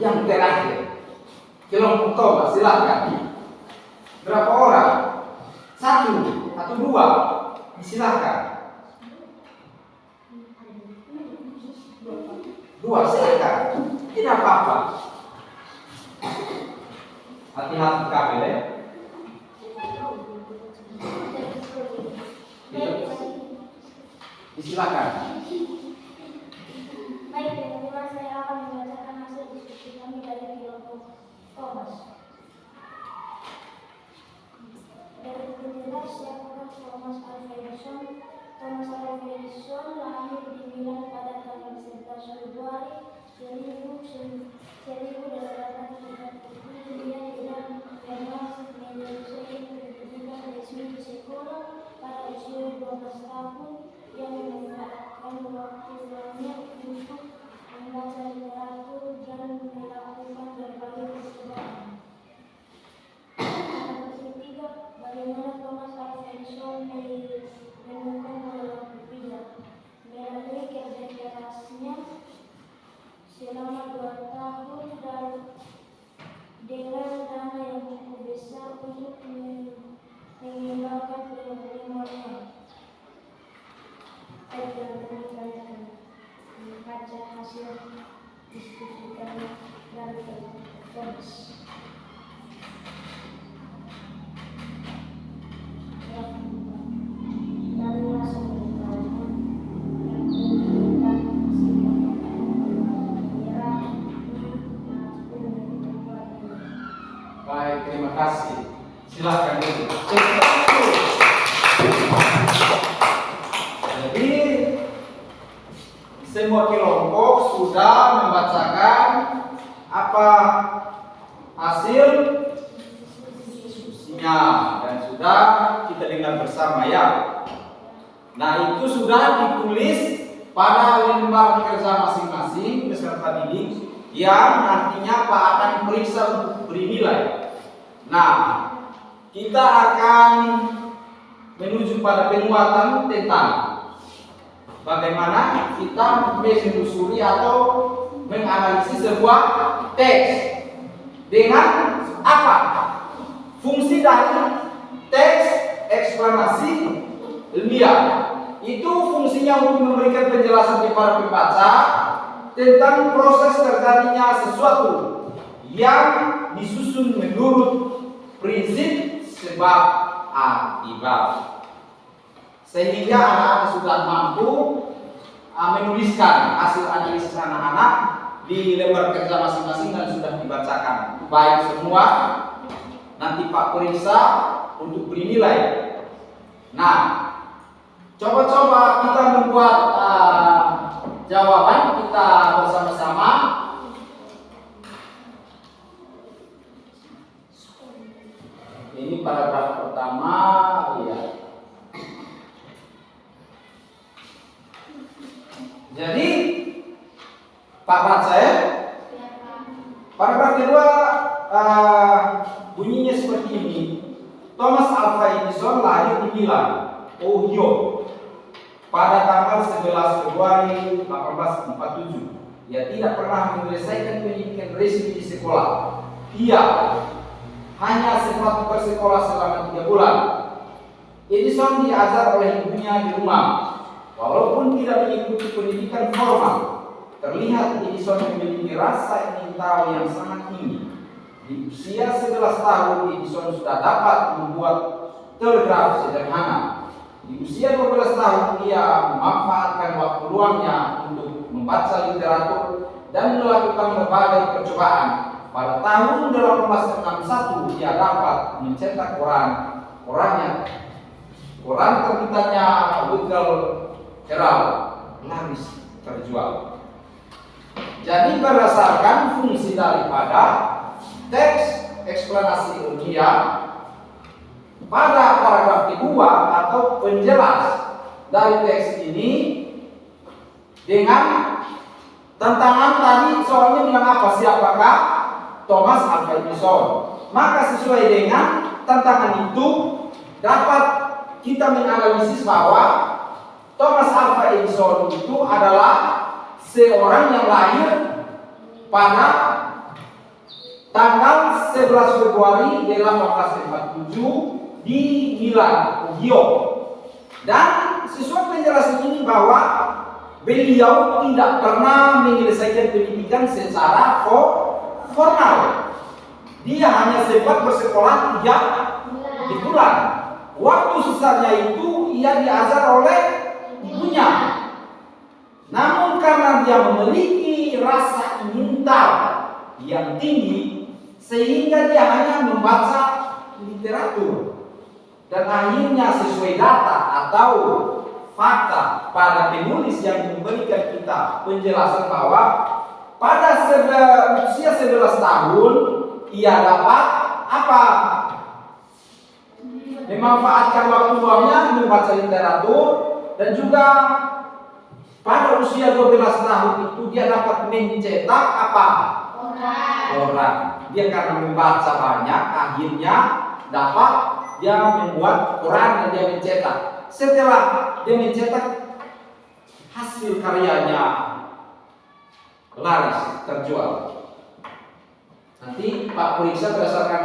yang terakhir, kelompok Thomas, silakan. Berapa orang? 1 atau 2? Silakan. 2, silakan. Tidak apa-apa. Hati-hati kabel ya. Silakan. Baik, teman-teman, saya akan membacakan hasil diskusi kami dari kelompok Thomas. Dari penjelas siapakah Thomas Alva Edison? Thomas Alva Edison lahir di Milan pada tanggal 11 Februari 1837. Dia tidak pernah menyelesaikan pendidikan resmi di sekolah. Pada usia 12 tahun, ia memanfaatkan waktu luangnya untuk membaca literatur dan melakukan berbagai percobaan. Ketiga, bagaimana Thomas Alva Edison menemukan bola pindah? Melalui kerja kerasnya selama 2 tahun dan dengan dana yang cukup besar untuk mengembangkan ilmunya. Baik, teman-teman, kami akan membaca hasil diskusi kami dari Thomas. Dari masa pengetahuan yang menunjukkan Baik, terima kasih. Silakan dulu. Jadi semua kelompok sudah membacakan apa hasil diskusinya dan sudah kita dengar bersama ya. Nah, itu sudah ditulis pada lembar kerja masing-masing peserta didik yang nantinya Pak akan periksa untuk beri nilai. Nah, kita akan menuju pada penguatan tentang bagaimana kita menelusuri atau menganalisis sebuah teks dengan apa? Fungsi dari teks eksplanasi ilmiah itu fungsinya untuk memberikan penjelasan kepada pembaca tentang proses terjadinya sesuatu yang disusun menurut prinsip sebab akibat, sehingga anak-anak sudah mampu menuliskan hasil analisis anak-anak di lembar kerja masing-masing dan sudah dibacakan. Baik semua, nanti Pak periksa untuk beri nilai. Nah, coba-coba kita membuat jawaban kita bersama-sama. Ini paragraf pertama, lihat. Jadi Pak baca ya. Paragraf kedua bunyinya seperti ini. Thomas Alva Edison lahir di Milan, Ohio, pada tanggal 11 Februari 1847. Ia tidak pernah menyelesaikan pendidikan resmi di sekolah. Ia hanya sempat bersekolah selama 3 bulan. Edison diajar oleh ibunya di rumah. Walaupun tidak mengikuti pendidikan formal, terlihat Edison memiliki rasa ingin tahu yang sangat tinggi. Di usia 11 tahun, Edison sudah dapat membuat telegraf sederhana. Di usia 12 tahun, ia memanfaatkan waktu luangnya untuk membaca literatur dan melakukan berbagai percobaan. Pada tahun 1861, ia dapat mencetak koran terbitannya Weekly Herald laris terjual. Jadi berdasarkan fungsi daripada teks eksplanasi ilmiah pada paragraf kedua atau penjelas dari teks ini dengan tantangan tadi soalnya bilang apa, siapakah Thomas Alva Edison. Maka sesuai dengan tantangan itu dapat kita menganalisis bahwa Thomas Alva Edison itu adalah seorang yang lahir pada tanggal 11 Februari 1847 di Milan, Ohio. Dan sesuai penjelasan ini bahwa beliau tidak pernah menyelesaikan pendidikan secara formal. Dia hanya sempat bersekolah 3 bulan. Waktu sisanya itu ia diajar oleh ibunya. Namun karena dia memiliki rasa ingin tahu yang tinggi, sehingga dia hanya membaca literatur. Dan akhirnya sesuai data atau fakta pada penulis yang memberikan kita penjelasan bahwa pada usia 11 tahun ia dapat apa? Memanfaatkan waktu luangnya membaca literatur, dan juga pada usia 12 tahun itu dia dapat mencetak apa? Orang. Dia karena membaca banyak, akhirnya dapat dia membuat koran dan dia mencetak. Setelah dia mencetak, hasil karyanya laris, terjual. Nanti Pak periksa berdasarkan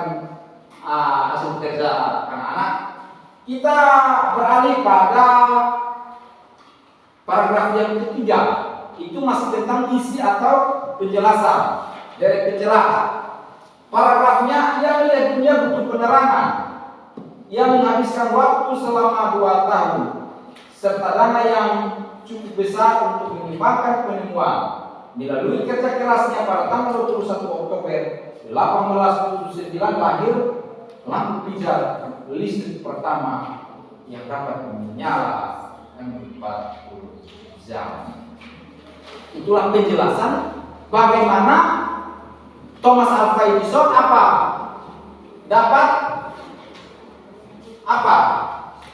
hasil kerja anak-anak. Kita beralih pada paragraf yang ketiga. Itu masih tentang isi atau penjelasan dari penjelasan. Paragrafnya ia melihat dunia butuh penerangan. Ia menghabiskan waktu selama 2 tahun serta dana yang cukup besar untuk mengembangkan penemuan. Melalui kerja kerasnya pada tanggal 21 Oktober 1879 lahir lampu pijar listrik pertama yang dapat menyala 40 jam. Itulah penjelasan bagaimana Thomas Alva Edison dapat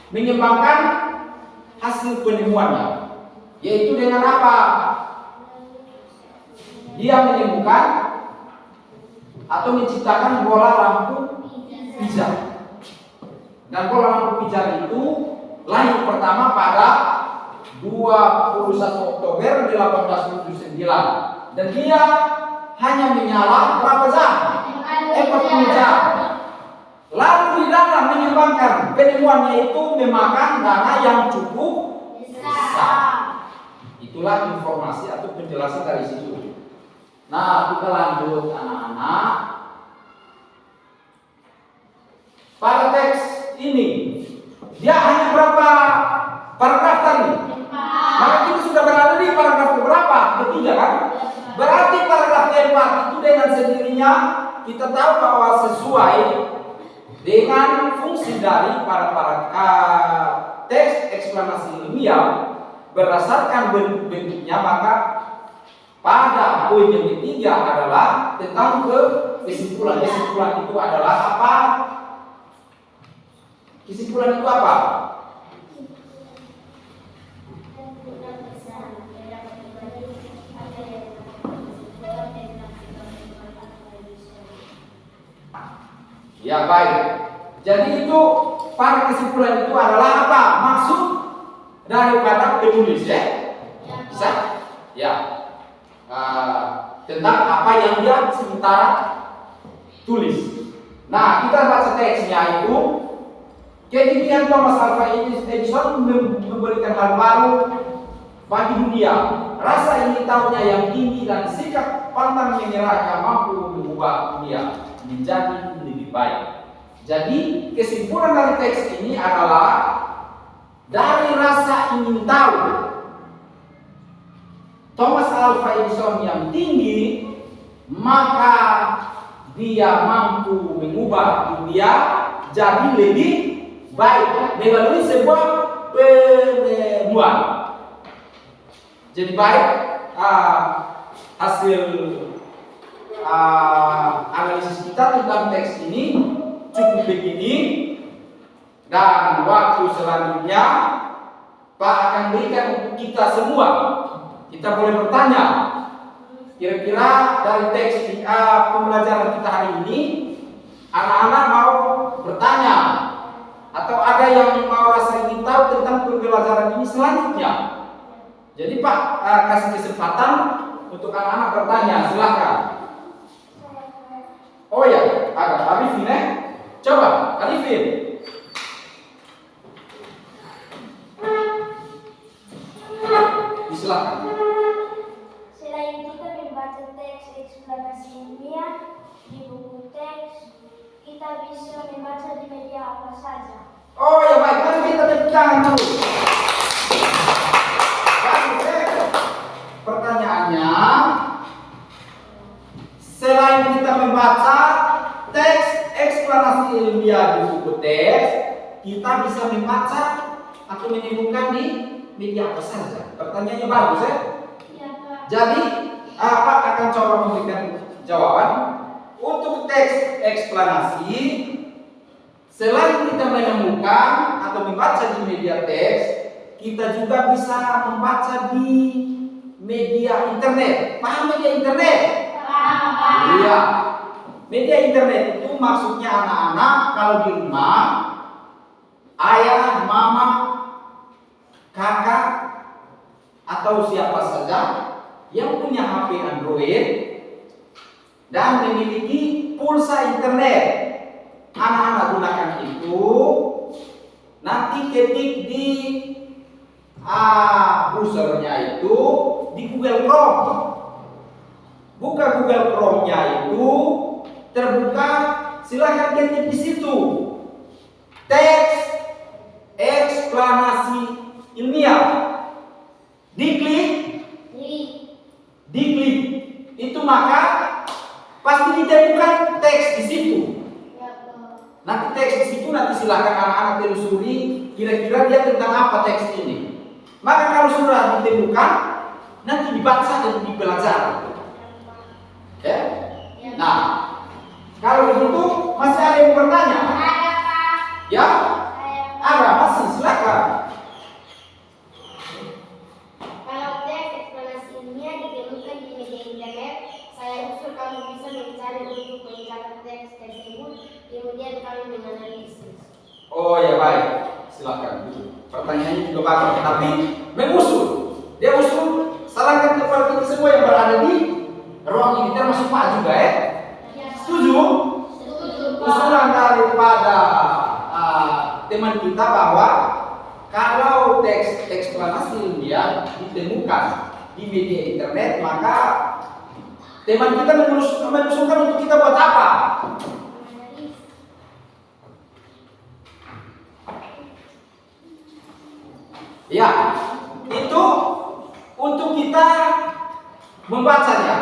mengembangkan hasil penemuannya, yaitu dengan apa? Dia menemukan atau menciptakan bola lampu pijar. Dan bola lampu pijar itu lahir pertama pada 21 Oktober 1879, dan dia hanya menyala berapa jam? 40 jam. Lalu di dalam mengembangkan penemuannya itu memakan dana yang cukup besar. Itulah informasi atau penjelasan dari situ. Nah, kita lanjut anak-anak. Pada teks ini dia hanya berapa paragraf tadi? Maka kita sudah berada di paragraf berapa? Ketiga kan? Berarti paragraf keempat itu dengan sendirinya kita tahu bahwa sesuai dengan fungsi dari para teks eksplanasi ilmiah berdasarkan bentuk-bentuknya, maka pada poin yang ketiga adalah tentang kesimpulan. Kesimpulan itu adalah apa? Kesimpulan itu apa? Ya baik. Jadi itu para kesimpulan itu adalah apa? Maksud daripada penulis ya? Bisa? Ya. Tentang apa yang dia sementara tulis. Nah, kita baca teksnya itu. Kemudian Thomas Alva Edison memberikan hal baru bagi dunia. Rasa ingin tahunya yang tinggi dan sikap pantang menyerahnya mampu mengubah dunia menjadi lebih baik. Jadi kesimpulan dari teks ini adalah dari rasa ingin tahu Thomas Alva Edison yang tinggi, maka dia mampu mengubah dunia jadi lebih baik melalui sebuah penemuan. Jadi baik, hasil analisis kita tentang teks ini cukup begini, dan waktu selanjutnya Pak akan berikan untuk kita semua. Kita boleh bertanya, kira-kira dari teks pembelajaran kita hari ini, anak-anak mau bertanya atau ada yang mau rasa ingin tahu tentang pembelajaran ini selanjutnya. Jadi Pak kasih kesempatan untuk anak-anak bertanya, silakan. Oh ya, ada Arifin Coba Arifin. Selain kita membaca teks eksplanasi ilmiah di buku teks, kita bisa membaca di media apa saja. Oh ya baik, mari kita tepuk tangan dulu. Pertanyaannya, selain kita membaca teks eksplanasi ilmiah di buku teks, kita bisa membaca atau menemukan di media apa saja. Pertanyaannya bagus ya? Iya, Pak. Jadi, Pak akan coba memberikan jawaban. Untuk teks eksplanasi, selain kita menemukan atau membaca di media teks, kita juga bisa membaca di media internet. Paham media internet? Paham, Pak. Iya. Media internet itu maksudnya anak-anak kalau di rumah, ayah, mama, kakak, atau siapa saja yang punya HP Android dan memiliki pulsa internet, anak-anak gunakan itu. Nanti ketik di browsernya itu di Google Chrome. Buka Google Chrome-nya itu, terbuka, silahkan ketik di situ teks eksplanasi ilmiah. Diklik, itu maka pasti ditemukan teks di situ. Nanti teks di situ nanti silakan anak-anak telusuri kira-kira dia tentang apa teks ini. Maka kalau sudah ditemukan nanti dibaca dan dipelajari. Ya? Nah, kalau begitu masih ada yang bertanya? Ada, Pak. Ya? Ada masih silakan. Kalau teks eksplanasi ilmiah ditemukan di media internet, saya usul kamu bisa mencari untuk mencatat teks tersebut, kemudian kami menganalisis. Oh ya baik, silakan. Pertanyaannya juga bagus, tapi mengusul. Dia usul sarankan kepada kita semua yang berada di ruang ini, termasuk Pak juga ya. Setuju? Usulan daripada teman kita bahwa kalau teks eksplanasi ilmiah ditemukan di media internet, maka teman kita mengusulkan untuk kita buat apa? Ya, itu untuk kita membacanya.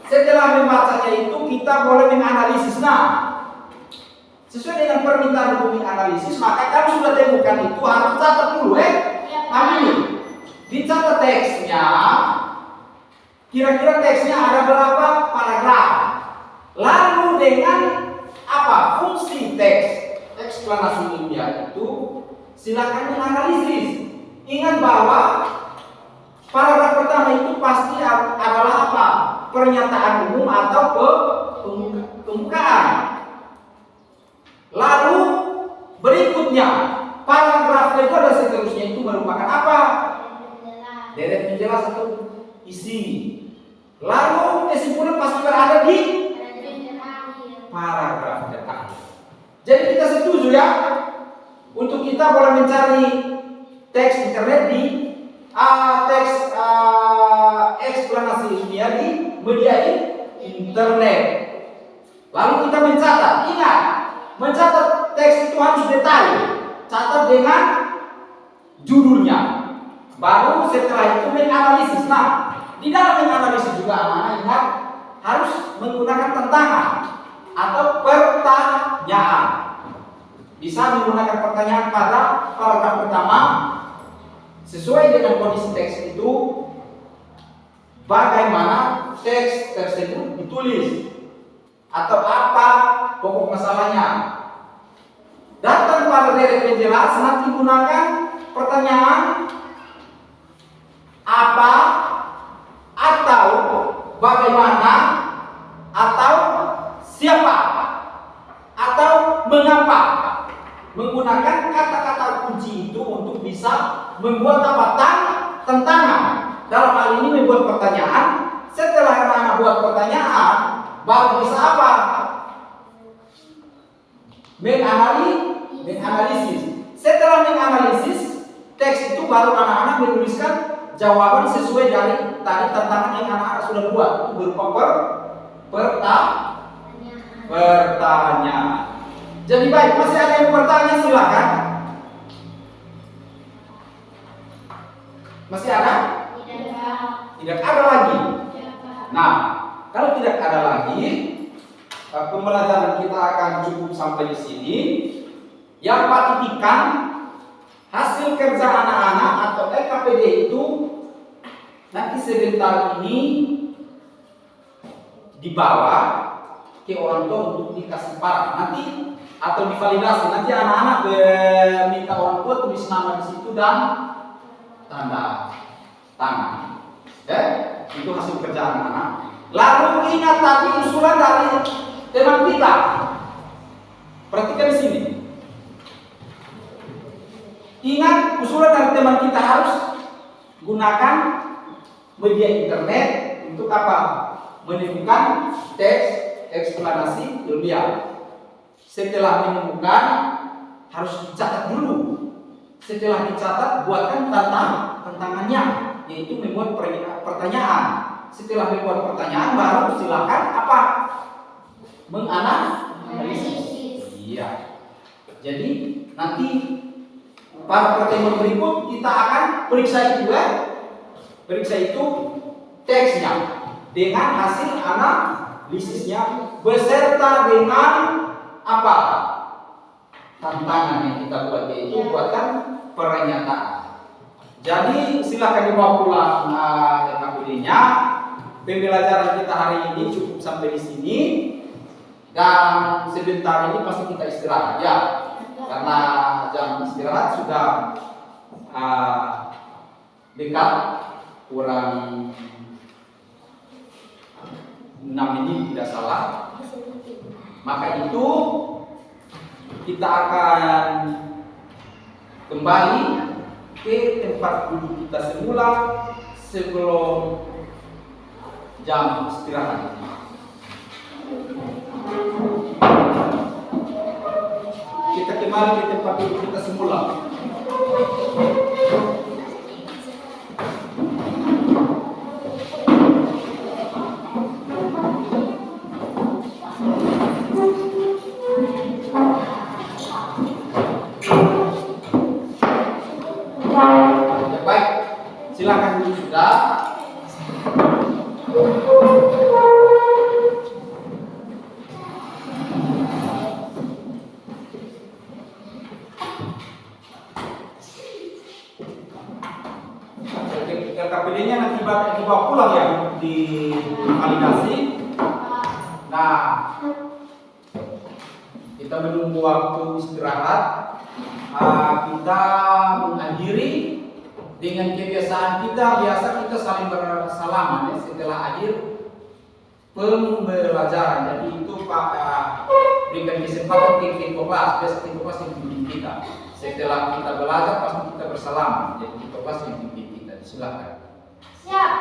Setelah membacanya itu kita boleh menganalisis. Nah, sesuai dengan permintaan hukum analisis, maka kalau sudah temukan itu harus catat dulu ini. Dicatat teksnya. Kira-kira teksnya ada berapa paragraf. Lalu dengan apa fungsi teks eksplanasi ilmiah itu silakan menganalisis. Ingat bahwa paragraf pertama itu pasti adalah apa? Pernyataan umum atau pembukaan. Lalu berikutnya paragraf kedua dan seterusnya itu merupakan apa? Deret penjelas atau isi. Lalu kesimpulan pasti berada di paragraf terakhir. Jadi kita setuju ya untuk kita boleh mencari teks internet di teks eksplanasi ilmiah di media internet. Lalu kita mencatat. Ingat, mencatat teks itu harus detail. Catat dengan judulnya. Baru setelah itu menganalisis. Nah, di dalam menganalisis juga anak-anak ingat harus menggunakan tantangan atau pertanyaan. Bisa menggunakan pertanyaan pada paragraf pertama sesuai dengan kondisi teks itu, bagaimana teks tersebut ditulis atau apa pokok masalahnya. Datang pada deret penjelas nanti gunakan pertanyaan apa atau bagaimana atau siapa atau mengapa. Menggunakan kata-kata kunci itu untuk bisa membuat apa? Tantangan. Dalam hal ini membuat pertanyaan. Setelah anak-anak buat pertanyaan, baru bisa apa? Menganalisis. Setelah menganalisis teks itu baru anak-anak menuliskan jawaban sesuai dari tadi tantangan yang anak-anak sudah buat, itu berupa pertanyaan. Jadi baik, masih ada yang bertanya silakan. Masih ada? Tidak ada lagi. Nah, kalau tidak ada lagi, pembelajaran kita akan cukup sampai di sini. Yang Pak titipkan, hasil kerja anak-anak atau LKPD itu nanti sebentar ini dibawa ke orang tua untuk dikasih paraf nanti atau divalidasi. Nanti anak-anak minta orang tua tulis nama di situ dan tanda tangan. Itu hasil kerja anak-anak. Lalu ingat tadi usulan dari teman kita. Perhatikan di sini. Ingat usulan dari teman kita harus gunakan media internet untuk apa? Menemukan teks eksplanasi ilmiah. Setelah menemukan harus dicatat dulu. Setelah dicatat buatkan tantangannya, yaitu membuat pertanyaan. Setelah membuat pertanyaan baru silakan apa? Menganalisis. Iya. Jadi nanti pada pertemuan berikut kita akan periksa itu periksa itu teksnya dengan hasil analisisnya beserta dengan apa? Tantangan yang kita buat, yaitu buatkan pernyataan. Jadi silakan dibawa pulang LKPD-nya. Pembelajaran kita hari ini cukup sampai di sini dan sebentar ini pasti kita istirahat ya. Karena jam istirahat sudah dekat, kurang 6 menit tidak salah. Maka itu kita akan kembali ke tempat duduk kita semula sebelum jam istirahat. Kita kembali ke tempat duduk kita semula. Ya, baik, silakan dulu sudah. LKPD-nya nanti dibawa pulang ya untuk divalidasi. Nah, kita menunggu waktu istirahat. Kita mengakhiri dengan kebiasaan kita. Biasa kita saling bersalaman ya, setelah akhir pembelajaran. Jadi itu Pak berikan kesempatan ke kelas, biasa ke kelas yang pimpin kita. Setelah kita belajar pasti kita bersalaman. Jadi ke kelas yang pimpin kita. Silakan. Siap.